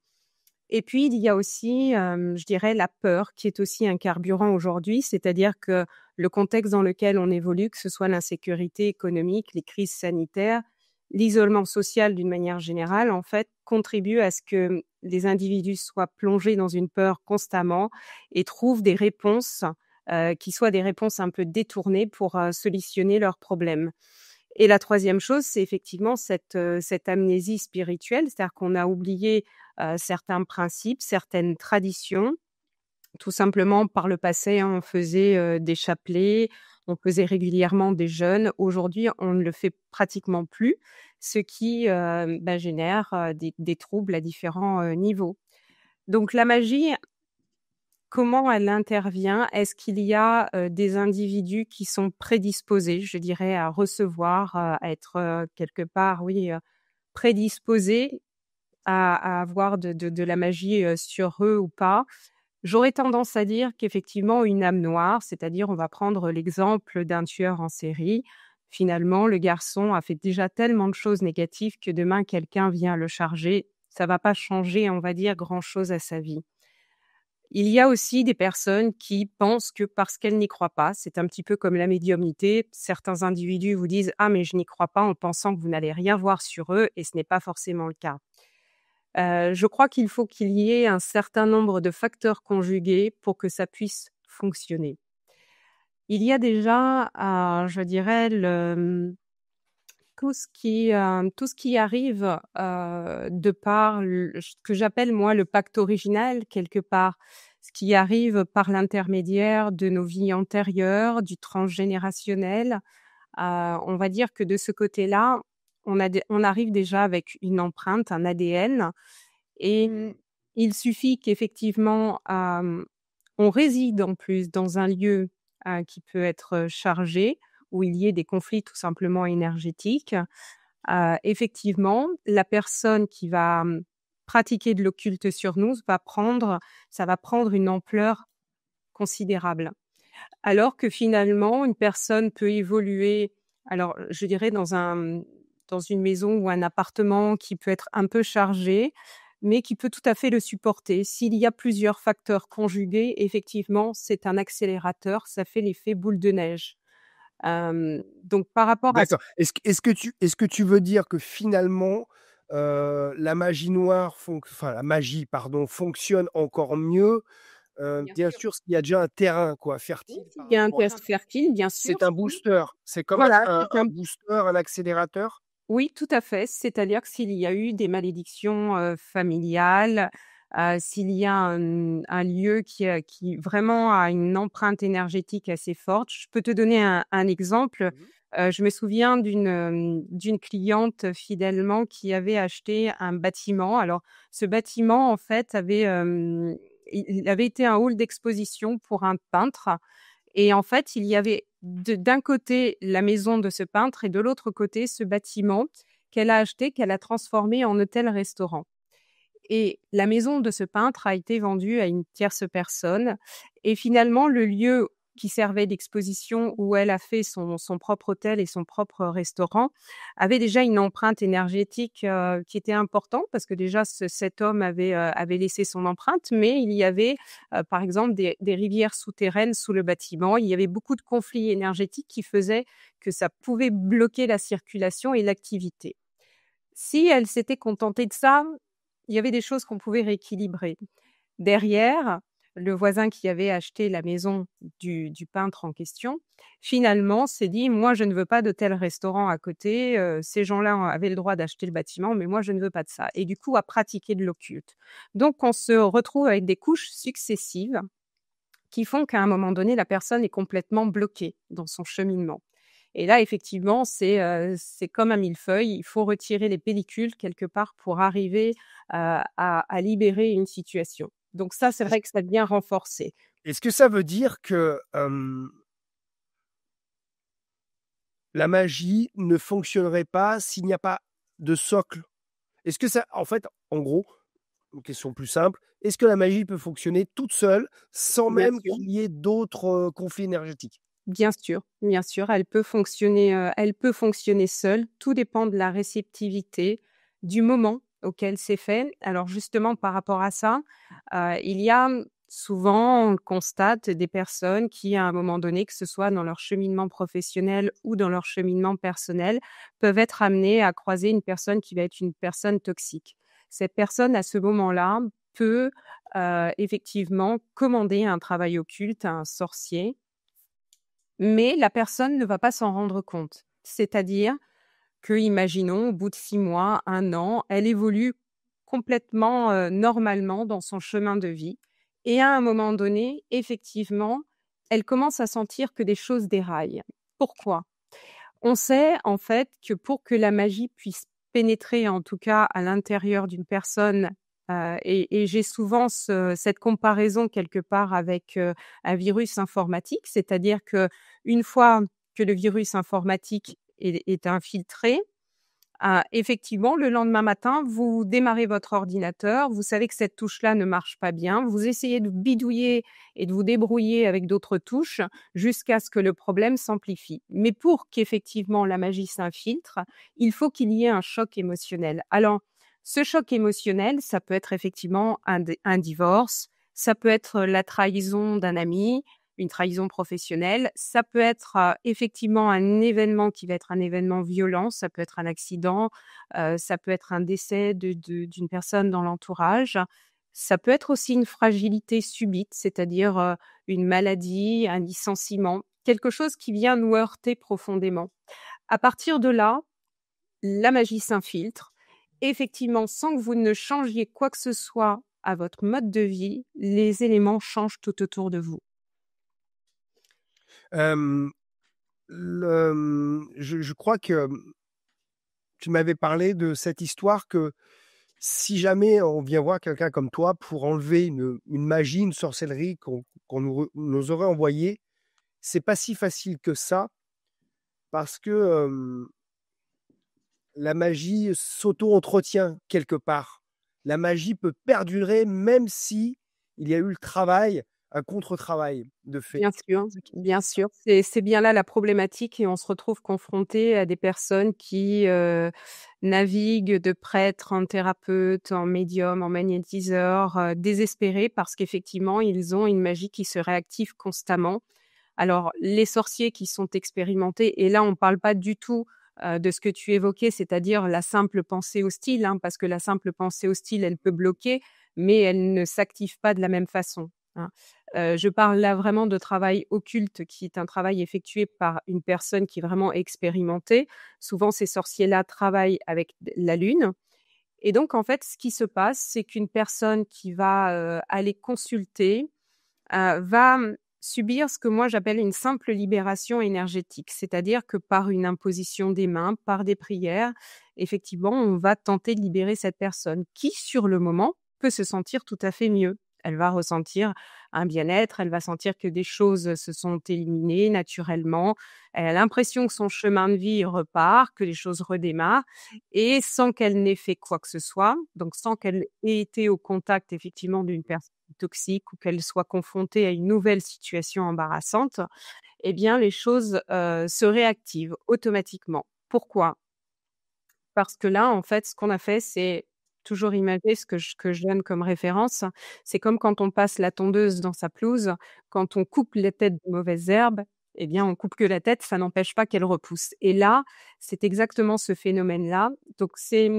Et puis, il y a aussi, je dirais, la peur qui est aussi un carburant aujourd'hui, c'est-à-dire que le contexte dans lequel on évolue, que ce soit l'insécurité économique, les crises sanitaires, l'isolement social d'une manière générale, en fait, contribue à ce que les individus soient plongés dans une peur constamment et trouvent des réponses qui soient des réponses un peu détournées pour solutionner leurs problèmes. Et la troisième chose, c'est effectivement cette amnésie spirituelle, c'est-à-dire qu'on a oublié certains principes, certaines traditions. Tout simplement, par le passé, on faisait des chapelets, on faisait régulièrement des jeûnes. Aujourd'hui, on ne le fait pratiquement plus, ce qui génère des troubles à différents niveaux. Donc la magie, comment elle intervient? Est-ce qu'il y a des individus qui sont prédisposés, je dirais, à recevoir, à être quelque part, oui, prédisposés à avoir de la magie sur eux ou pas? J'aurais tendance à dire qu'effectivement, une âme noire, c'est-à-dire, on va prendre l'exemple d'un tueur en série. Finalement, le garçon a fait déjà tellement de choses négatives que demain, quelqu'un vient le charger. Ça va pas changer, on va dire, grand-chose à sa vie. Il y a aussi des personnes qui pensent que parce qu'elles n'y croient pas, c'est un petit peu comme la médiumnité, certains individus vous disent « Ah, mais je n'y crois pas » en pensant que vous n'allez rien voir sur eux et ce n'est pas forcément le cas. Je crois qu'il faut qu'il y ait un certain nombre de facteurs conjugués pour que ça puisse fonctionner. Il y a déjà, je dirais, tout ce qui arrive de par ce que j'appelle moi le pacte original quelque part. ce qui arrive par l'intermédiaire de nos vies antérieures, du transgénérationnel. On va dire que de ce côté-là, on arrive déjà avec une empreinte, un ADN et il suffit qu'effectivement, on réside en plus dans un lieu, qui peut être chargé, où il y ait des conflits tout simplement énergétiques. Effectivement, la personne qui va, pratiquer de l'occulte sur nous ça va prendre une ampleur considérable. Alors que finalement, une personne peut évoluer, alors je dirais dans une maison ou un appartement qui peut être un peu chargé, mais qui peut tout à fait le supporter. S'il y a plusieurs facteurs conjugués, effectivement, c'est un accélérateur, ça fait l'effet boule de neige. Donc par rapport à ce D'accord. Est-ce que tu veux dire que finalement, la magie noire la magie, pardon, fonctionne encore mieux, bien bien sûr, sûr, s'il y a déjà un terrain, quoi, oui, fertile s'il par y a un rapport à test ça? fertile, bien sûr, C'est un oui. booster, c'est comme Voilà, un booster, un accélérateur? oui, tout à fait. C'est-à-dire que s'il y a eu des malédictions, familiales, s'il y a un lieu qui vraiment a une empreinte énergétique assez forte. Je peux te donner un exemple. Mmh. Je me souviens d'une cliente fidèlement qui avait acheté un bâtiment. Alors ce bâtiment, en fait, il avait été un hall d'exposition pour un peintre et en fait, il y avait d'un côté la maison de ce peintre et de l'autre côté ce bâtiment qu'elle a acheté, qu'elle a transformé en hôtel-restaurant. Et la maison de ce peintre a été vendue à une tierce personne et finalement le lieu qui servait d'exposition où elle a fait son propre hôtel et son propre restaurant avait déjà une empreinte énergétique, qui était importante parce que déjà cet homme avait laissé son empreinte, mais il y avait, par exemple des rivières souterraines sous le bâtiment. Il y avait beaucoup de conflits énergétiques qui faisaient que ça pouvait bloquer la circulation et l'activité. Si elle s'était contentée de ça, il y avait des choses qu'on pouvait rééquilibrer. Derrière, le voisin qui avait acheté la maison du peintre en question, finalement s'est dit: «Moi, je ne veux pas d'hôtel-restaurant à côté, ces gens-là avaient le droit d'acheter le bâtiment, mais moi, je ne veux pas de ça» et du coup a pratiqué de l'occulte. Donc on se retrouve avec des couches successives qui font qu'à un moment donné, la personne est complètement bloquée dans son cheminement. Et là, effectivement, c'est comme un millefeuille. Il faut retirer les pellicules quelque part pour arriver, à libérer une situation. Donc ça, c'est Est-ce vrai que ça vient renforcer. est-ce que ça veut dire que, la magie ne fonctionnerait pas s'il n'y a pas de socle? Est-ce que ça en fait, en gros, une question plus simple, est-ce que la magie peut fonctionner toute seule, sans Bien même sûr, qu'il y ait d'autres, conflits énergétiques? bien sûr, elle peut fonctionner seule. Tout dépend de la réceptivité, du moment auquel c'est fait. Alors justement, par rapport à ça, il y a souvent, on constate des personnes qui, à un moment donné, que ce soit dans leur cheminement professionnel ou dans leur cheminement personnel, peuvent être amenées à croiser une personne qui va être une personne toxique. Cette personne, à ce moment-là, peut, effectivement commander un travail occulte à un sorcier, mais la personne ne va pas s'en rendre compte. C'est-à-dire que, imaginons, au bout de 6 mois, 1 an, elle évolue complètement, normalement dans son chemin de vie et à un moment donné, effectivement, elle commence à sentir que des choses déraillent. Pourquoi? On sait, en fait, que pour que la magie puisse pénétrer, en tout cas à l'intérieur d'une personne, et j'ai souvent cette comparaison quelque part avec, un virus informatique. C'est-à-dire qu'une fois que le virus informatique est infiltré, effectivement, le lendemain matin, vous démarrez votre ordinateur, vous savez que cette touche-là ne marche pas bien, vous essayez de bidouiller et de vous débrouiller avec d'autres touches jusqu'à ce que le problème s'amplifie. Mais pour qu'effectivement la magie s'infiltre, il faut qu'il y ait un choc émotionnel. Alors, ce choc émotionnel, ça peut être effectivement un divorce, ça peut être la trahison d'un ami, une trahison professionnelle. Ça peut être, effectivement un événement qui va être un événement violent, ça peut être un accident, ça peut être un décès d'une personne dans l'entourage. Ça peut être aussi une fragilité subite, c'est-à-dire, une maladie, un licenciement, quelque chose qui vient nous heurter profondément. À partir de là, la magie s'infiltre. Effectivement, sans que vous ne changiez quoi que ce soit à votre mode de vie, les éléments changent tout autour de vous. Hem, je crois que tu m'avais parlé de cette histoire que si jamais on vient voir quelqu'un comme toi pour enlever une magie, une sorcellerie qu'on nous aurait envoyée, c'est pas si facile que ça parce que la magie s'auto-entretient quelque part. La magie peut perdurer même si il y a eu le travail, un contre-travail de fait. Bien sûr, c'est bien là la problématique et on se retrouve confronté à des personnes qui, naviguent de prêtre en thérapeute, en médium, en magnétiseur, désespérés parce qu'effectivement, ils ont une magie qui se réactive constamment. Alors, les sorciers qui sont expérimentés et là, on parle pas du tout, de ce que tu évoquais, c'est-à-dire la simple pensée hostile, hein, parce que la simple pensée hostile, elle peut bloquer, mais elle ne s'active pas de la même façon, hein. Je parle là vraiment de travail occulte qui est un travail effectué par une personne qui est vraiment expérimentée. Souvent, ces sorciers-là travaillent avec d la lune et donc en fait, ce qui se passe, c'est qu'une personne qui va, aller consulter, va, subir ce que moi j'appelle une simple libération énergétique. C'est-à-dire que par une imposition des mains, par des prières, effectivement, on va tenter de libérer cette personne qui, sur le moment, peut se sentir tout à fait mieux. Elle va ressentir un bien-être, elle va sentir que des choses se sont éliminées naturellement. Elle a l'impression que son chemin de vie repart, que les choses redémarrent et sans qu'elle n'ait fait quoi que ce soit, donc sans qu'elle ait été au contact effectivement d'une personne toxique ou qu'elle soit confrontée à une nouvelle situation embarrassante, eh bien les choses, se réactivent automatiquement. Pourquoi? Parce que là, en fait, ce qu'on a fait, c'est toujours imager ce que je donne comme référence. C'est comme quand on passe la tondeuse dans sa pelouse, quand on coupe les têtes de mauvaises herbes, eh bien, on coupe que la tête, ça n'empêche pas qu'elle repousse et là, c'est exactement ce phénomène-là. Donc c'est,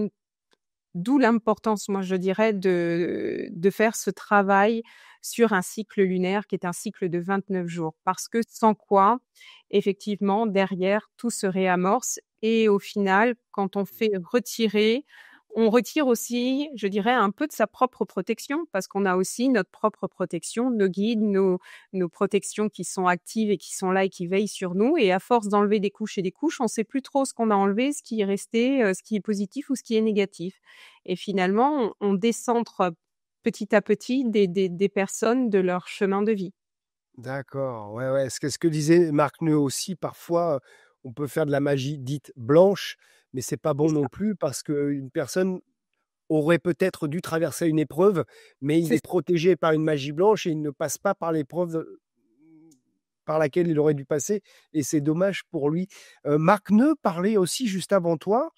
d'où l'importance, moi, je dirais, de faire ce travail sur un cycle lunaire qui est un cycle de 29 jours. Parce que sans quoi, effectivement, derrière, tout se réamorce et au final, quand on fait retirer, on retire aussi, je dirais, un peu de sa propre protection parce qu'on a aussi notre propre protection, nos guides, nos protections qui sont actives et qui sont là et qui veillent sur nous et à force d'enlever des couches et des couches, on sait plus trop ce qu'on a enlevé, ce qui est resté, ce qui est positif ou ce qui est négatif et finalement, on décentre petit à petit des personnes de leur chemin de vie. D'accord, ouais, ouais. Ce que disait Marc Neu aussi, parfois, on peut faire de la magie dite blanche, mais c'est pas C'est bon ça, non plus parce qu'une personne aurait peut-être dû traverser une épreuve, mais il c'est est ça. protégé par une magie blanche et il ne passe pas par l'épreuve, par laquelle il aurait dû passer et c'est dommage pour lui. Marc Neu parlait aussi juste avant toi,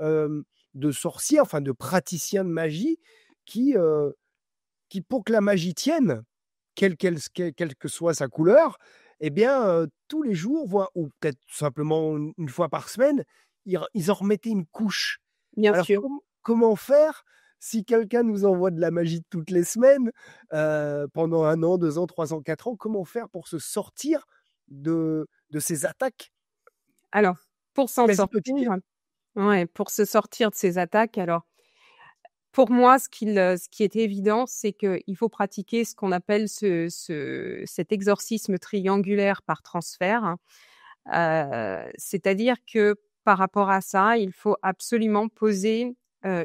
hem, de sorciers, enfin de praticiens de magie qui, heu, qui pour que la magie tienne, quelle que soit sa couleur, eh bien, tous les jours, voire ou peut-être tout simplement une fois par semaine, ils en remettaient une couche. Bien Alors sûr. comment faire si quelqu'un nous envoie de la magie toutes les semaines, pendant 1 an, 2 ans, 3 ans, 4 ans? Comment faire pour se sortir de ces attaques Alors, pour s'en quasi sortir, quotidiennes? ouais, pour se sortir de ces attaques, alors pour moi, ce qui est évident, c'est qu'il faut pratiquer ce qu'on appelle cet exorcisme triangulaire par transfert, hein. C'est-à-dire que par rapport à ça, il faut absolument poser,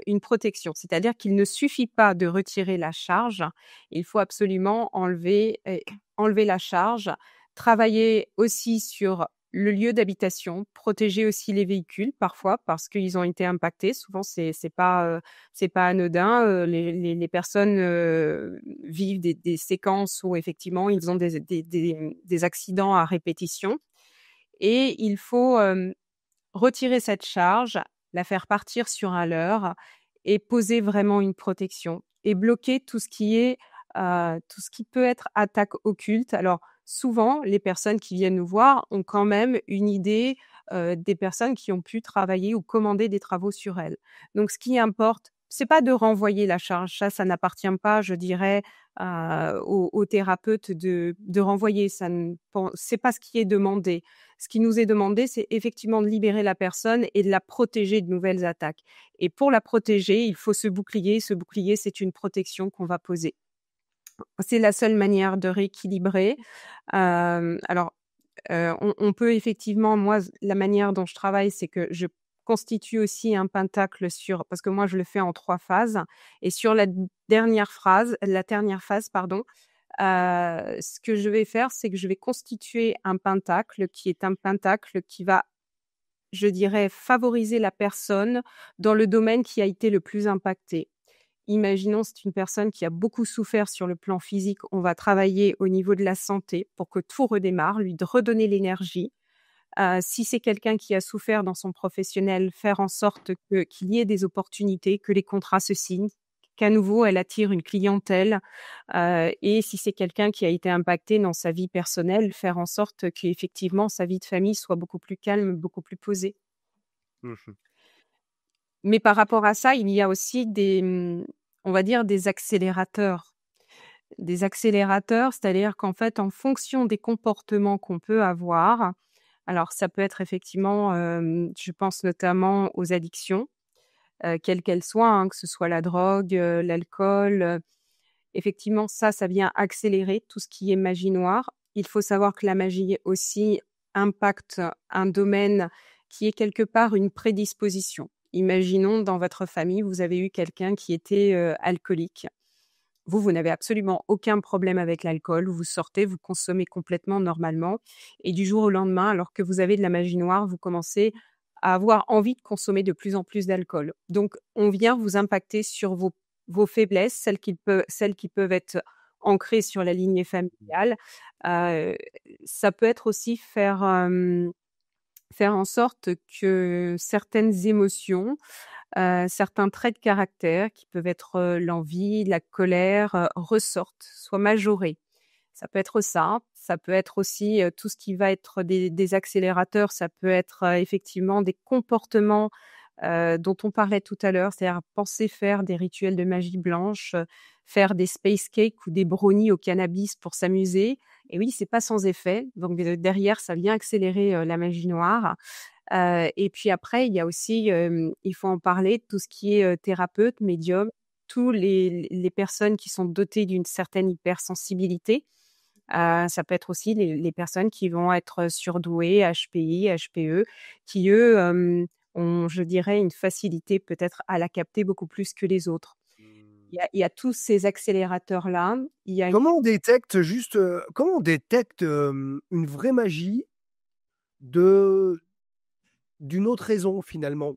une protection. C'est-à-dire qu'il ne suffit pas de retirer la charge, il faut absolument enlever la charge, travailler aussi sur le lieu d'habitation, protéger aussi les véhicules parfois parce qu'ils ont été impactés. Souvent c'est pas anodin, les personnes, vivent des séquences où effectivement ils ont des accidents à répétition et il faut, retirer cette charge, la faire partir sur un leurre et poser vraiment une protection et bloquer tout ce qui peut être attaque occulte. Alors souvent, les personnes qui viennent nous voir ont quand même une idée, des personnes qui ont pu travailler ou commander des travaux sur elles. Donc ce qui importe, c'est pas de renvoyer la charge, ça n'appartient pas, je dirais, aux thérapeutes de renvoyer. C'est pas ce qui est demandé. Ce qui nous est demandé, c'est effectivement de libérer la personne et de la protéger de nouvelles attaques. Et pour la protéger, il faut se bouclier. Ce bouclier, c'est une protection qu'on va poser. C'est la seule manière de rééquilibrer. Alors, on peut effectivement, moi, la manière dont je travaille, c'est que je constitue aussi un pentacle parce que moi, je le fais en 3 phases. Et sur la dernière phase, pardon, ce que je vais faire, c'est que je vais constituer un pentacle qui est un pentacle qui va, je dirais, favoriser la personne dans le domaine qui a été le plus impacté. Imaginons, c'est une personne qui a beaucoup souffert sur le plan physique. On va travailler au niveau de la santé pour que tout redémarre, lui redonner l'énergie. Si c'est quelqu'un qui a souffert dans son professionnel, faire en sorte qu'il y ait des opportunités, que les contrats se signent, qu'à nouveau, elle attire une clientèle. Et si c'est quelqu'un qui a été impacté dans sa vie personnelle, faire en sorte qu'effectivement, sa vie de famille soit beaucoup plus calme, beaucoup plus posée. Mmh. Mais par rapport à ça, il y a aussi on va dire des accélérateurs. Des accélérateurs, c'est-à-dire qu'en fait, en fonction des comportements qu'on peut avoir, alors ça peut être effectivement, je pense notamment aux addictions, quelles qu'elles soient, hein, que ce soit la drogue, l'alcool, effectivement ça vient accélérer tout ce qui est magie noire. Il faut savoir que la magie aussi impacte un domaine qui est quelque part une prédisposition. Imaginons dans votre famille, vous avez eu quelqu'un qui était, alcoolique. Vous n'avez absolument aucun problème avec l'alcool. Vous sortez, vous consommez complètement normalement et du jour au lendemain, alors que vous avez de la magie noire, vous commencez à avoir envie de consommer de plus en plus d'alcool. Donc on vient vous impacter sur vos faiblesses, celles qui peuvent être ancrées sur la lignée familiale. Ça peut être aussi faire en sorte que certaines émotions, certains traits de caractère qui peuvent être, l'envie, la colère, ressortent, soient majorés. Ça peut être ça peut être aussi, tout ce qui va être des accélérateurs, ça peut être, effectivement des comportements, dont on parlait tout à l'heure, c'est-à-dire penser faire des rituels de magie blanche, faire des space cakes ou des brownies au cannabis pour s'amuser et oui, c'est pas sans effet, donc derrière, ça vient accélérer, la magie noire. Et puis après, il y a aussi, il faut en parler, tout ce qui est, thérapeute, médium, tous les personnes qui sont dotées d'une certaine hypersensibilité. Ça peut être aussi les personnes qui vont être surdouées, HPI, HPE, qui eux, ont, je dirais, une facilité peut-être à la capter beaucoup plus que les autres. Il y a tous ces accélérateurs-là. Il y a Comment on détecte une vraie magie d'une autre raison finalement?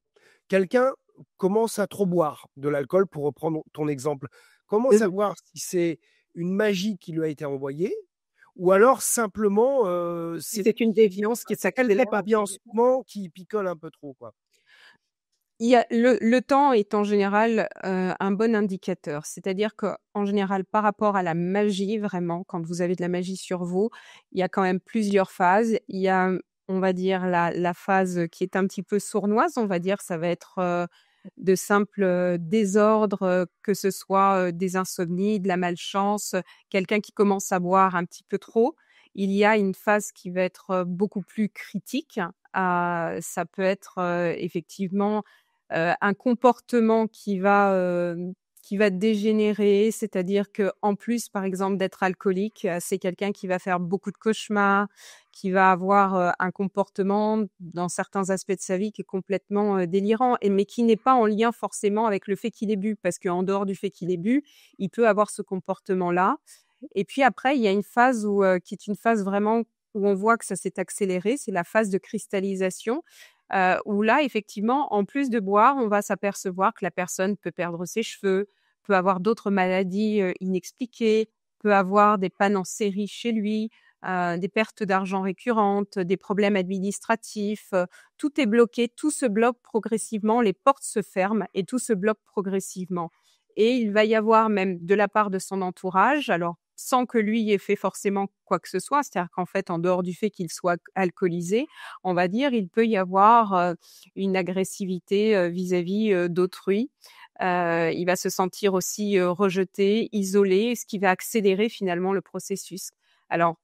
Quelqu'un commence à trop boire de l'alcool, pour reprendre ton exemple. Comment savoir si c'est une magie qui lui a été envoyée ou alors simplement, c'est une déviance qui s'accélère. bien en ce moment qui picole un peu trop, quoi? Il y a le temps est en général, un bon indicateur. C'est-à-dire qu'en général, par rapport à la magie, vraiment, quand vous avez de la magie sur vous, il y a quand même plusieurs phases. Il y a, on va dire, la phase qui est un petit peu sournoise, on va dire. Ça va être, de simples, désordres, que ce soit, des insomnies, de la malchance, quelqu'un qui commence à boire un petit peu trop. Il y a une phase qui va être, beaucoup plus critique. Ça peut être, effectivement, un comportement qui va dégénérer, c'est-à-dire qu'en plus, par exemple, d'être alcoolique, c'est quelqu'un qui va faire beaucoup de cauchemars, qui va avoir, un comportement dans certains aspects de sa vie qui est complètement, délirant mais qui n'est pas en lien forcément avec le fait qu'il ait bu. Parce qu'en dehors du fait qu'il ait bu, il peut avoir ce comportement-là et puis après, il y a une phase qui est une phase vraiment où on voit que ça s'est accéléré, c'est la phase de cristallisation. Où là, effectivement, en plus de boire, on va s'apercevoir que la personne peut perdre ses cheveux, peut avoir d'autres maladies, inexpliquées, peut avoir des pannes en série chez lui, des pertes d'argent récurrentes, des problèmes administratifs, tout est bloqué, tout se bloque progressivement, les portes se ferment et tout se bloque progressivement. Et il va y avoir même de la part de son entourage, alors sans que lui ait fait forcément quoi que ce soit, c'est-à-dire qu'en fait, en dehors du fait qu'il soit alcoolisé, on va dire, il peut y avoir, une agressivité, vis-à-vis, d'autrui. il va se sentir aussi, rejeté, isolé, ce qui va accélérer finalement le processus. Alors,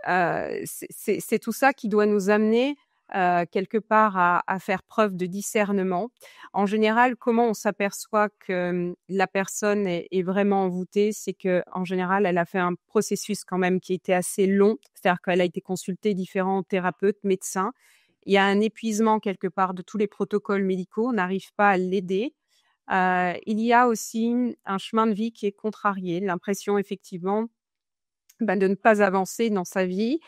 c'est tout ça qui doit nous amener, quelque part à faire preuve de discernement. En général, comment on s'aperçoit que, la personne est vraiment envoûtée? C'est qu'en général, elle a fait un processus quand même qui était assez long. C'est-à-dire qu'elle a été consulter différents thérapeutes, médecins. Il y a un épuisement quelque part de tous les protocoles médicaux, on n'arrive pas à l'aider. Il y a aussi un chemin de vie qui est contrarié, l'impression effectivement de ne pas avancer dans sa vie.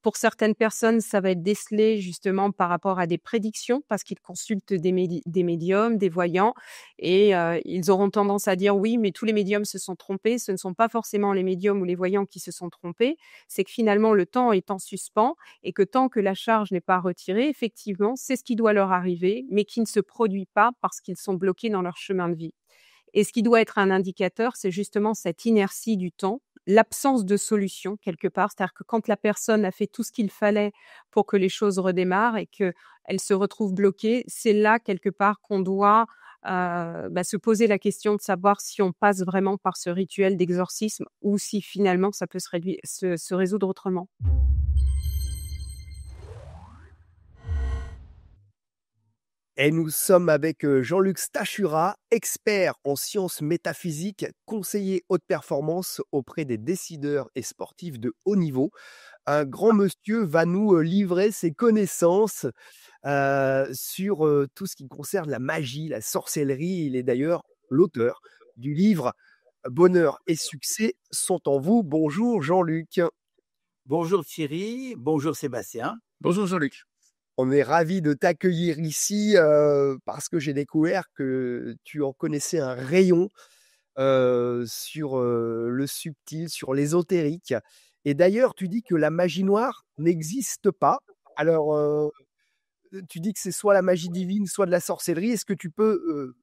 Pour certaines personnes, ça va être décelé justement par rapport à des prédictions parce qu'ils consultent des médiums, des voyants et ils auront tendance à dire: «Oui, mais tous les médiums se sont trompés». Ce ne sont pas forcément les médiums ou les voyants qui se sont trompés, c'est que finalement le temps est en suspens et que tant que la charge n'est pas retirée, effectivement, c'est ce qui doit leur arriver, mais qui ne se produit pas parce qu'ils sont bloqués dans leur chemin de vie. Et ce qui doit être un indicateur, c'est justement cette inertie du temps, l'absence de solution quelque part. C'est-à-dire que quand la personne a fait tout ce qu'il fallait pour que les choses redémarrent et qu'elle se retrouve bloquée, c'est là quelque part qu'on doit se poser la question de savoir si on passe vraiment par ce rituel d'exorcisme ou si finalement ça peut se résoudre autrement. Et nous sommes avec Jean-Luc Stachura, expert en sciences métaphysiques, conseiller haute performance auprès des décideurs et sportifs de haut niveau. Un grand monsieur va nous livrer ses connaissances sur tout ce qui concerne la magie, la sorcellerie. Il est d'ailleurs l'auteur du livre Bonheur et succès sont en vous. Bonjour Jean-Luc. Bonjour Thierry, bonjour Sébastien. Bonjour Jean-Luc. On est ravis de t'accueillir ici parce que j'ai découvert que tu en connaissais un rayon sur le subtil, sur l'ésotérique. Et d'ailleurs, tu dis que la magie noire n'existe pas. Alors, tu dis que c'est soit la magie divine, soit de la sorcellerie. Est-ce que tu peux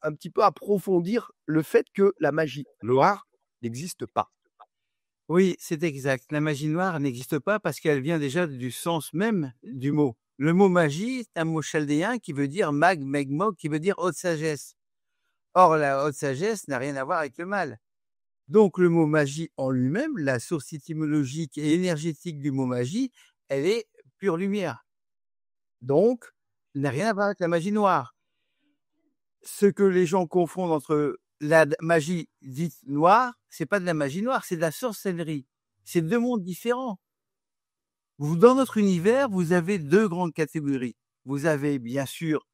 un petit peu approfondir le fait que la magie noire n'existe pas? Oui, c'est exact. La magie noire n'existe pas parce qu'elle vient déjà du sens même du mot. Le mot magie est un mot chaldéen qui veut dire megmog, qui veut dire haute sagesse. Or, la haute sagesse n'a rien à voir avec le mal. Donc, le mot magie en lui-même, la source étymologique et énergétique du mot magie, elle est pure lumière. Donc, elle n'a rien à voir avec la magie noire. Ce que les gens confondent entre la magie dite noire, c'est pas de la magie noire, c'est de la sorcellerie. C'est deux mondes différents. Dans notre univers, vous avez deux grandes catégories. Vous avez bien sûr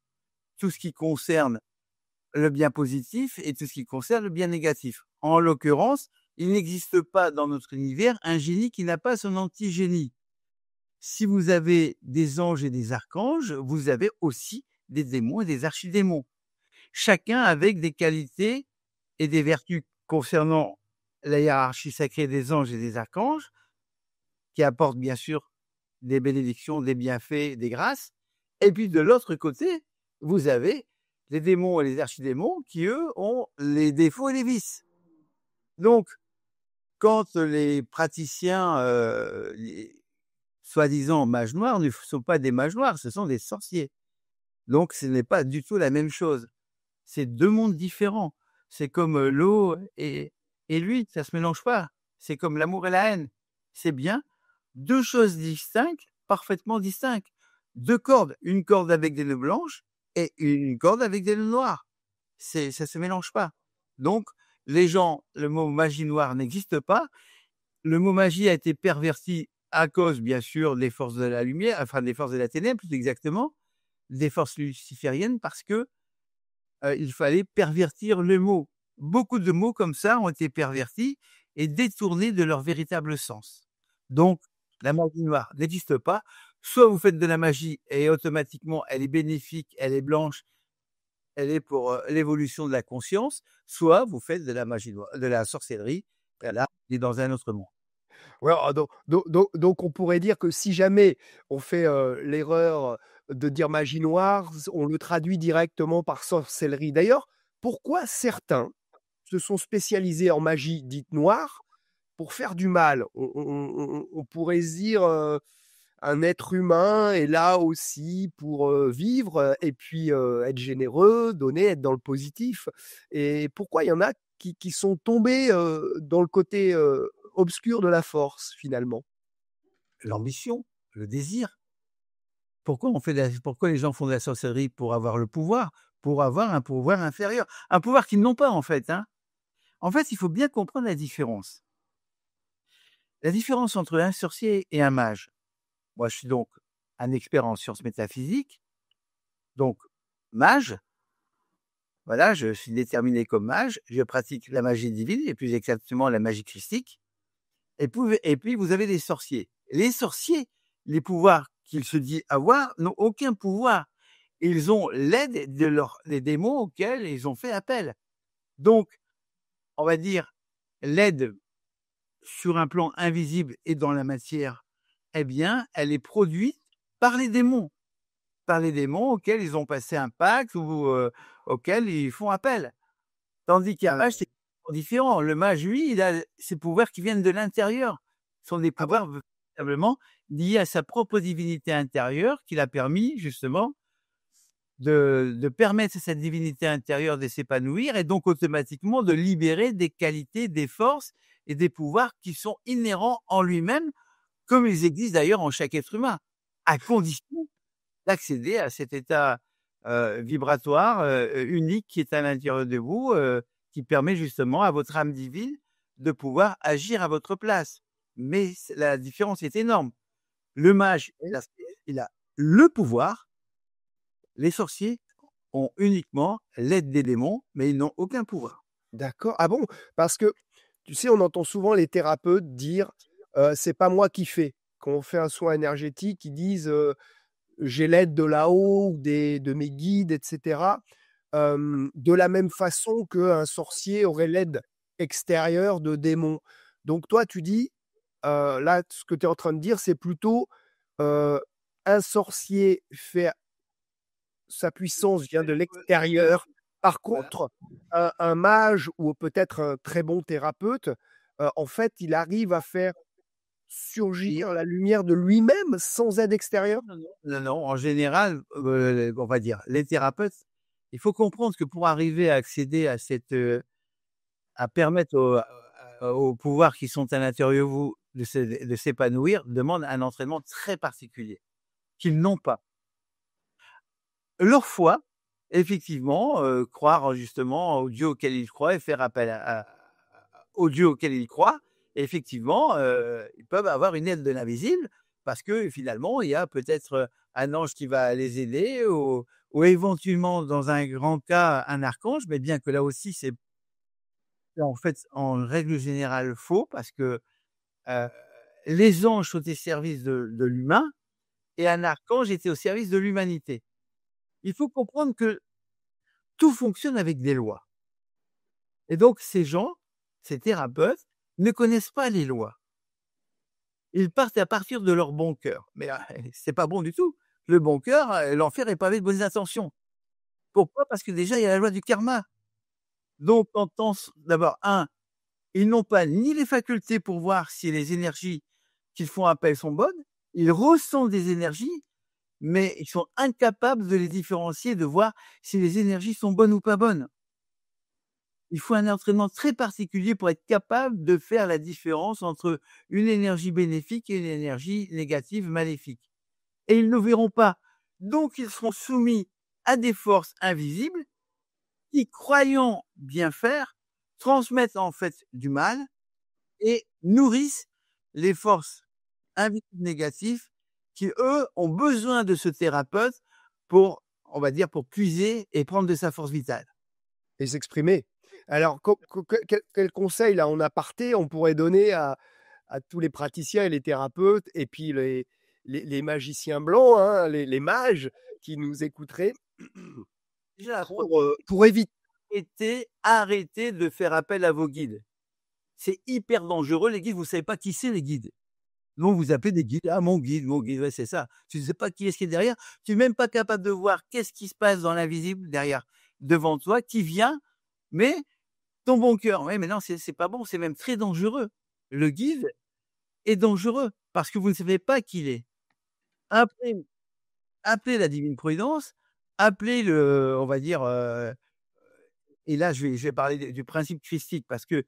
tout ce qui concerne le bien positif et tout ce qui concerne le bien négatif. En l'occurrence, il n'existe pas dans notre univers un génie qui n'a pas son antigénie. Si vous avez des anges et des archanges, vous avez aussi des démons et des archidémons. Chacun avec des qualités et des vertus concernant la hiérarchie sacrée des anges et des archanges, qui apportent bien sûr des bénédictions, des bienfaits, des grâces. Et puis de l'autre côté, vous avez les démons et les archidémons qui, eux, ont les défauts et les vices. Donc, quand les praticiens, les soi-disant mages noirs, ne sont pas des mages noirs, ce sont des sorciers. Donc, ce n'est pas du tout la même chose. C'est deux mondes différents. C'est comme l'eau et l'huile, ça se mélange pas. C'est comme l'amour et la haine. C'est bien deux choses distinctes, parfaitement distinctes. Deux cordes, une corde avec des nœuds blanches et une corde avec des nœuds noirs. Ça se mélange pas. Donc, les gens, le mot magie noire n'existe pas. Le mot magie a été perverti à cause, bien sûr, des forces de la lumière, enfin des forces de la ténèbres, plus exactement, des forces lucifériennes, parce que il fallait pervertir le mot. Beaucoup de mots comme ça ont été pervertis et détournés de leur véritable sens. Donc, la magie noire n'existe pas. Soit vous faites de la magie et automatiquement elle est bénéfique, elle est blanche, elle est pour l'évolution de la conscience, soit vous faites de la magie noire, de la sorcellerie, et là, on est dans un autre monde. Ouais, donc on pourrait dire que si jamais on fait l'erreur de dire magie noire, on le traduit directement par sorcellerie. D'ailleurs, pourquoi certains se sont spécialisés en magie dite noire pour faire du mal? On pourrait se dire, un être humain est là aussi pour, vivre, et puis, être généreux, donner, être dans le positif et pourquoi il y en a qui sont tombés, dans le côté, obscur de la force finalement? L'ambition, le désir. Pourquoi les gens font de la sorcellerie? Pour avoir le pouvoir, pour avoir un pouvoir inférieur, un pouvoir qu'ils n'ont pas en fait, hein. En fait, il faut bien comprendre la différence. La différence entre un sorcier et un mage. Moi, je suis donc un expert en sciences métaphysiques, donc mage, voilà, je suis déterminé comme mage, je pratique la magie divine et plus exactement la magie christique et puis vous avez les sorciers. Les sorciers, les pouvoirs qu'ils se disent avoir n'ont aucun pouvoir. Ils ont l'aide des démons auxquels ils ont fait appel. Donc, on va dire, l'aide sur un plan invisible et dans la matière, eh bien, elle est produite par les démons. Par les démons auxquels ils ont passé un pacte ou auxquels ils font appel. Tandis qu'un Ah, mage, c'est différent. Le mage, lui, il a ses pouvoirs qui viennent de l'intérieur. Ce sont des ah bon? pouvoirs véritablement liés à sa propre divinité intérieure qui l'a permis justement de permettre à cette divinité intérieure de s'épanouir et donc automatiquement de libérer des qualités, des forces et des pouvoirs qui sont inhérents en lui-même, comme ils existent d'ailleurs en chaque être humain, à condition d'accéder à cet état, vibratoire, unique qui est à l'intérieur de vous, qui permet justement à votre âme divine de pouvoir agir à votre place. Mais la différence est énorme. Le mage, Oui. il a le pouvoir, les sorciers ont uniquement l'aide des démons, mais ils n'ont aucun pouvoir. D'accord. Ah bon? Parce que, tu sais, on entend souvent les thérapeutes dire, «C'est pas moi qui fais». Quand on fait un soin énergétique, ils disent, «J'ai l'aide de là-haut ou des de mes guides» et cetera. De la même façon qu'un sorcier aurait l'aide extérieure de démons. Donc toi, tu dis, là, ce que tu es en train de dire, c'est plutôt, heu, un sorcier fait sa puissance vient de l'extérieur. Par Voilà. contre, un mage ou peut-être un très bon thérapeute, en fait, il arrive à faire surgir la lumière de lui-même sans aide extérieure? Non, non. Non, non, en général, on va dire, les thérapeutes, il faut comprendre que pour arriver à accéder à à permettre aux pouvoirs qui sont à l'intérieur de vous de s'épanouir, demande un entraînement très particulier, qu'ils n'ont pas. Leur foi, effectivement, croire justement au Dieu auquel ils croient et faire appel au Dieu auquel ils croient, effectivement, ils peuvent avoir une aide de l'invisible parce que finalement, il y a peut-être, un ange qui va les aider ou éventuellement, dans un grand cas, un archange, mais bien que là aussi, c'est en fait, en règle générale, faux parce que, heu, les anges sont au service de l'humain et un archange était au service de l'humanité. Il faut comprendre que tout fonctionne avec des lois et donc ces gens, ces thérapeutes, ne connaissent pas les lois. Ils partent à partir de leur bon cœur, mais c'est pas bon du tout. Le bon cœur, l'enfer est pavé de bonnes intentions. Pourquoi? Parce que déjà, il y a la loi du karma. Donc quand on s d'abord ils n'ont pas ni les facultés pour voir si les énergies qu'ils font appel sont bonnes. Ils ressentent des énergies, mais ils sont incapables de les différencier, de voir si les énergies sont bonnes ou pas bonnes. Il faut un entraînement très particulier pour être capable de faire la différence entre une énergie bénéfique et une énergie négative, maléfique. Et ils ne verront pas. Donc ils seront soumis à des forces invisibles qui, croyant bien faire, transmettent en fait du mal et nourrissent les forces invisibles négatives qui, eux, ont besoin de ce thérapeute pour, on va dire, pour puiser et prendre de sa force vitale. Et s'exprimer. Alors, quel conseil, là, en aparté, on pourrait donner à tous les praticiens et les thérapeutes et puis les magiciens blancs, hein, les mages qui nous écouteraient Déjà, la première pour éviter arrêtez de faire appel à vos guides. C'est hyper dangereux, les guides, vous savez pas qui c'est les guides. Non, vous appelez des guides. Ah, mon guide, ouais, c'est ça. Tu ne sais pas qui est-ce qui est derrière. Tu n'es même pas capable de voir qu'est-ce qui se passe dans l'invisible derrière, devant toi, qui vient, mais ton bon cœur. Ouais, mais non, c'est pas bon, c'est même très dangereux. Le guide est dangereux parce que vous ne savez pas qui il est. Appelez, appelez la divine providence, appelez on va dire, et là je vais parler du principe christique parce que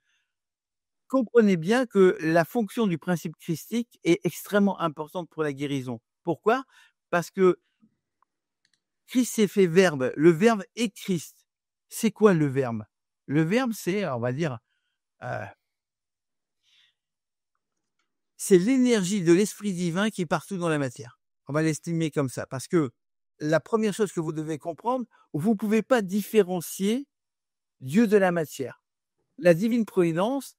comprenez bien que la fonction du principe christique est extrêmement importante pour la guérison. Pourquoi? Parce que Christ s'est fait verbe. Le verbe est Christ. C'est quoi le verbe? Le verbe, c'est, on va dire, euh, c'est l'énergie de l'esprit divin qui est partout dans la matière. On va l'estimer comme ça. Parce que la première chose que vous devez comprendre, vous ne pouvez pas différencier Dieu de la matière. La divine providence,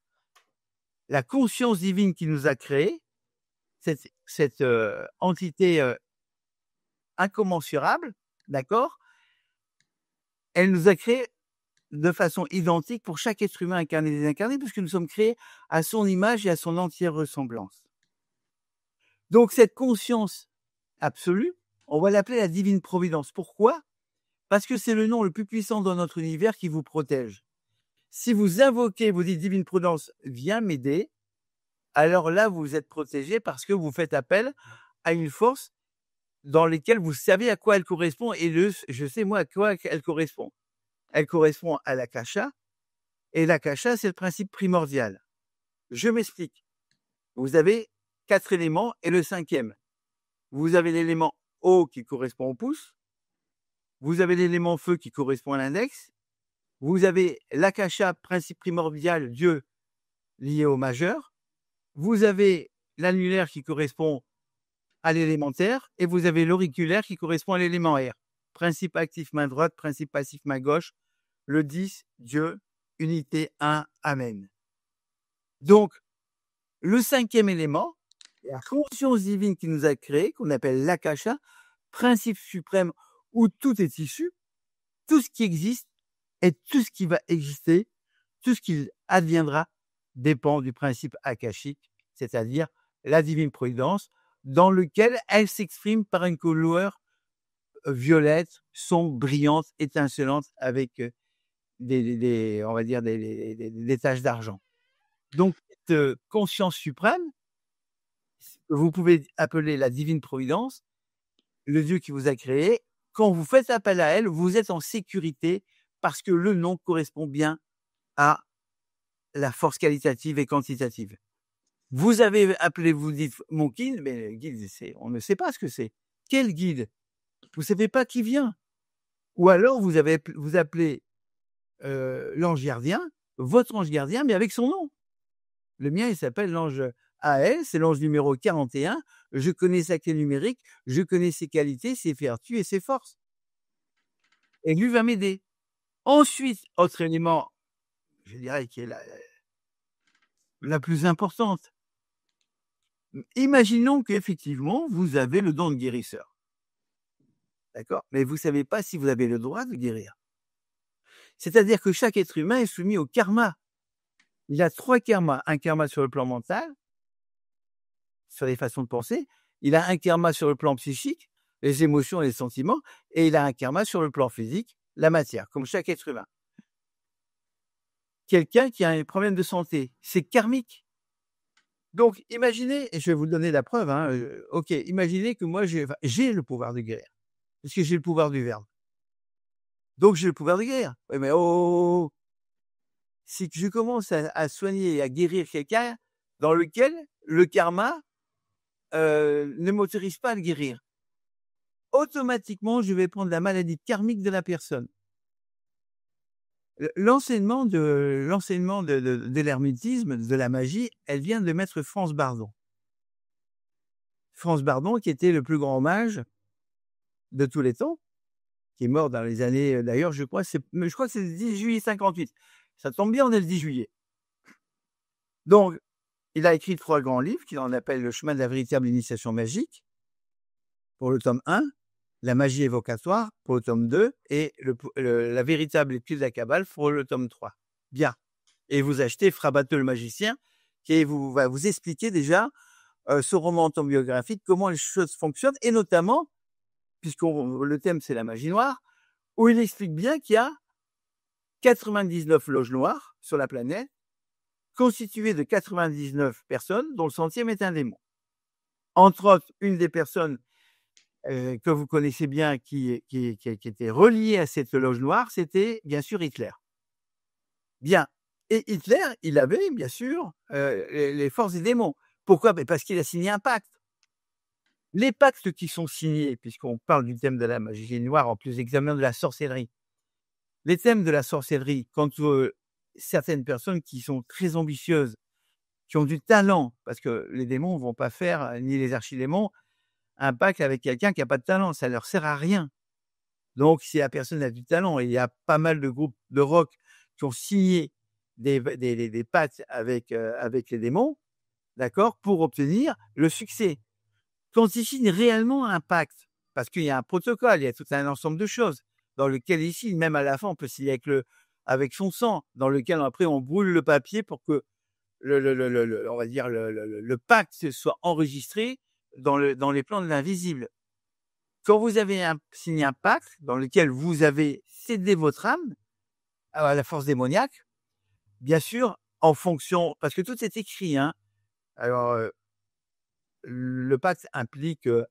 la conscience divine qui nous a créés, cette entité incommensurable, d'accord? Elle nous a créés de façon identique pour chaque être humain incarné et désincarné, puisque nous sommes créés à son image et à son entière ressemblance. Donc cette conscience absolue, on va l'appeler la divine providence. Pourquoi? Parce que c'est le nom le plus puissant dans notre univers qui vous protège. Si vous invoquez, vous dites divine providence, viens m'aider, alors là vous êtes protégé parce que vous faites appel à une force dans laquelle vous savez à quoi elle correspond et je sais moi à quoi elle correspond. Elle correspond à l'akasha, et l'akasha, c'est le principe primordial. Je m'explique. Vous avez 4 éléments et le 5e. Vous avez l'élément eau qui correspond au pouce, vous avez l'élément feu qui correspond à l'index, vous avez l'akasha, principe primordial, Dieu, lié au majeur, vous avez l'annulaire qui correspond à l'élémentaire, et vous avez l'auriculaire qui correspond à l'élément air. Principe actif main droite, principe passif main gauche, le 10, Dieu, unité 1, Amen. Donc, le 5e élément, la conscience divine qui nous a créés, qu'on appelle l'akasha, principe suprême où tout est issu, tout ce qui existe et tout ce qui va exister, tout ce qui adviendra dépend du principe akashique, c'est-à-dire la divine providence, dans lequel elle s'exprime par une couleur violette, sombre, brillante, étincelante, avec on va dire des taches d'argent. Donc, cette conscience suprême, vous pouvez appeler la divine providence, le Dieu qui vous a créé. Quand vous faites appel à elle, vous êtes en sécurité parce que le nom correspond bien à la force qualitative et quantitative. Vous avez appelé, vous dites mon guide, mais le guide, on ne sait pas ce que c'est. Quel guide? Vous ne savez pas qui vient. Ou alors vous appelez l'ange gardien, votre ange gardien, mais avec son nom. Le mien, il s'appelle l'ange AL, c'est l'ange numéro 41. Je connais sa clé numérique, je connais ses qualités, ses vertus et ses forces. Et lui va m'aider. Ensuite, autre élément, je dirais qui est la plus importante. Imaginons qu'effectivement, vous avez le don de guérisseur. D'accord? Mais vous ne savez pas si vous avez le droit de guérir. C'est-à-dire que chaque être humain est soumis au karma. Il a 3 karmas. Un karma sur le plan mental, sur les façons de penser. Il a un karma sur le plan psychique, les émotions et les sentiments. Et il a un karma sur le plan physique, la matière, comme chaque être humain. Quelqu'un qui a un problème de santé, c'est karmique. Donc, imaginez, et je vais vous donner la preuve, ok, imaginez que moi, j'ai le pouvoir de guérir, parce que j'ai le pouvoir du verbe. Donc, j'ai le pouvoir de guérir. Oui, mais si je commence à soigner et à guérir quelqu'un dans lequel le karma ne m'autorise pas à le guérir, automatiquement, je vais prendre la maladie karmique de la personne. L'enseignement de l'hermétisme, de la magie, elle vient de maître France Bardon. France Bardon, qui était le plus grand mage de tous les temps, qui est mort dans les années, d'ailleurs, je crois que c'est le 10 juillet 58. Ça tombe bien, on est le 10 juillet. Donc, il a écrit 3 grands livres, qu'il en appelle Le chemin de la véritable initiation magique, pour le tome 1, La magie évocatoire, pour le tome 2, et la véritable étude de la Kabbale, pour le tome 3. Bien. Et vous achetez Frabateux le magicien, qui va vous expliquer déjà ce roman autobiographique, comment les choses fonctionnent, et notamment, puisque le thème c'est la magie noire, où il explique bien qu'il y a 99 loges noires sur la planète, constituées de 99 personnes, dont le 100e est un démon. Entre autres, une des personnes que vous connaissez bien, qui était relié à cette loge noire, c'était bien sûr Hitler. Bien. Et Hitler, il avait bien sûr les forces des démons. Pourquoi? Parce qu'il a signé un pacte. Les pactes qui sont signés, puisqu'on parle du thème de la magie noire, en plus examen de la sorcellerie. Les thèmes de la sorcellerie, quand certaines personnes qui sont très ambitieuses, qui ont du talent, parce que les démons ne vont pas faire, ni les archidémons, un pacte avec quelqu'un qui n'a pas de talent, ça ne leur sert à rien. Donc, si la personne a du talent, et il y a pas mal de groupes de rock qui ont signé des pactes avec les démons, d'accord, pour obtenir le succès. Quand ils signent réellement un pacte, parce qu'il y a un protocole, il y a tout un ensemble de choses dans lequel ils signent, même à la fin, on peut signer avec son sang, dans lequel après on brûle le papier pour que on va dire le pacte soit enregistré dans les plans de l'invisible. Quand vous avez signé un pacte dans lequel vous avez cédé votre âme à la force démoniaque, bien sûr, en fonction, parce que tout est écrit, hein. Alors, le pacte implique que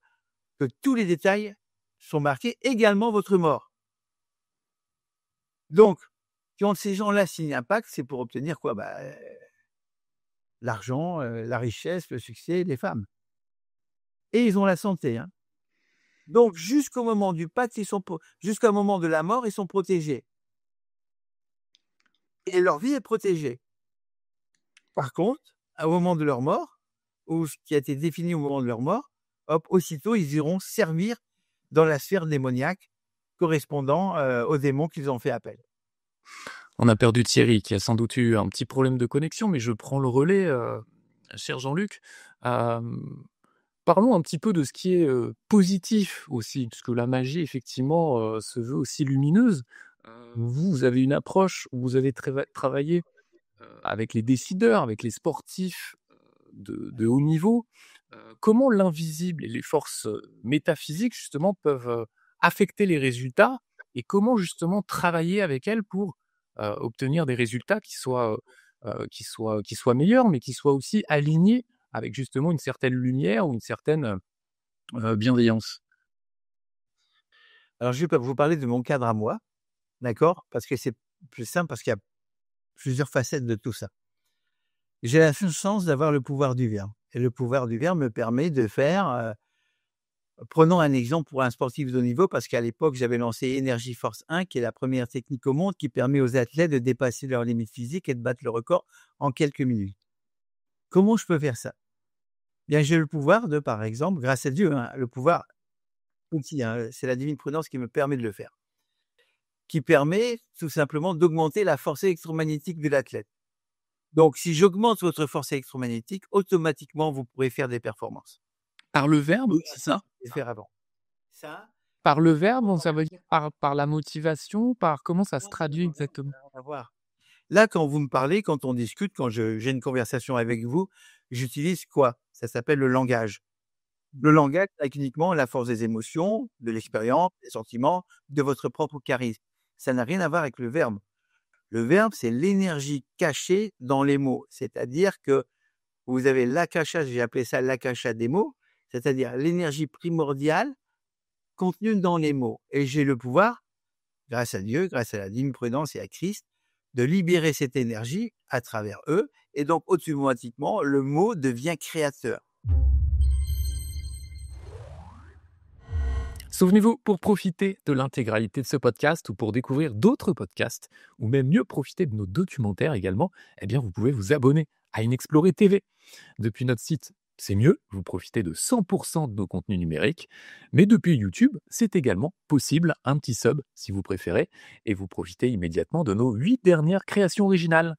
tous les détails sont marqués, également votre mort. Donc, quand ces gens-là signent un pacte, c'est pour obtenir quoi? L'argent, la richesse, le succès, les femmes. Et ils ont la santé, hein. Donc, jusqu'au moment du pacte, jusqu'au moment de la mort, ils sont protégés. Et leur vie est protégée. Par contre, au moment de leur mort, ou ce qui a été défini au moment de leur mort, hop, aussitôt, ils iront servir dans la sphère démoniaque correspondant aux démons qu'ils ont fait appel. On a perdu Thierry, qui a sans doute eu un petit problème de connexion, mais je prends le relais, cher Jean-Luc. Parlons un petit peu de ce qui est positif aussi, puisque la magie, effectivement, se veut aussi lumineuse. Vous avez une approche où vous avez travaillé avec les décideurs, avec les sportifs de haut niveau. Comment l'invisible et les forces métaphysiques, justement, peuvent affecter les résultats et comment, justement, travailler avec elles pour obtenir des résultats qui soient meilleurs, mais qui soient aussi alignés avec, justement, une certaine lumière ou une certaine bienveillance. Alors, je vais vous parler de mon cadre à moi, d'accord? Parce que c'est plus simple, parce qu'il y a plusieurs facettes de tout ça. J'ai la chance d'avoir le pouvoir du verbe. Et le pouvoir du verbe me permet de faire, prenons un exemple pour un sportif de haut niveau, parce qu'à l'époque, j'avais lancé Energy Force 1, qui est la première technique au monde qui permet aux athlètes de dépasser leurs limites physiques et de battre le record en quelques minutes. Comment je peux faire ça? Bien, j'ai le pouvoir de, par exemple, grâce à Dieu, hein, le pouvoir outil, hein, c'est la divine prudence qui me permet de le faire, qui permet tout simplement d'augmenter la force électromagnétique de l'athlète. Donc, si j'augmente votre force électromagnétique, automatiquement, vous pourrez faire des performances. Par le verbe, c'est ça? Faire avant. Ça, Par le verbe, ça veut dire par la motivation, par comment ça se traduit exactement? on va voir. Là, quand vous me parlez, quand on discute, quand j'ai une conversation avec vous, j'utilise quoi? Ça s'appelle le langage. Le langage, c'est uniquement la force des émotions, de l'expérience, des sentiments, de votre propre charisme. Ça n'a rien à voir avec le verbe. Le verbe, c'est l'énergie cachée dans les mots. C'est-à-dire que vous avez l'akasha, j'ai appelé ça l'akasha des mots, c'est-à-dire l'énergie primordiale contenue dans les mots. Et j'ai le pouvoir, grâce à Dieu, grâce à la divine prudence et à Christ, de libérer cette énergie à travers eux. Et donc, automatiquement, le mot devient créateur. Souvenez-vous, pour profiter de l'intégralité de ce podcast ou pour découvrir d'autres podcasts, ou même mieux profiter de nos documentaires également, eh bien vous pouvez vous abonner à Inexplorer TV. Depuis notre site, c'est mieux, vous profitez de 100% de nos contenus numériques, mais depuis YouTube, c'est également possible, un petit sub si vous préférez, et vous profitez immédiatement de nos 8 dernières créations originales.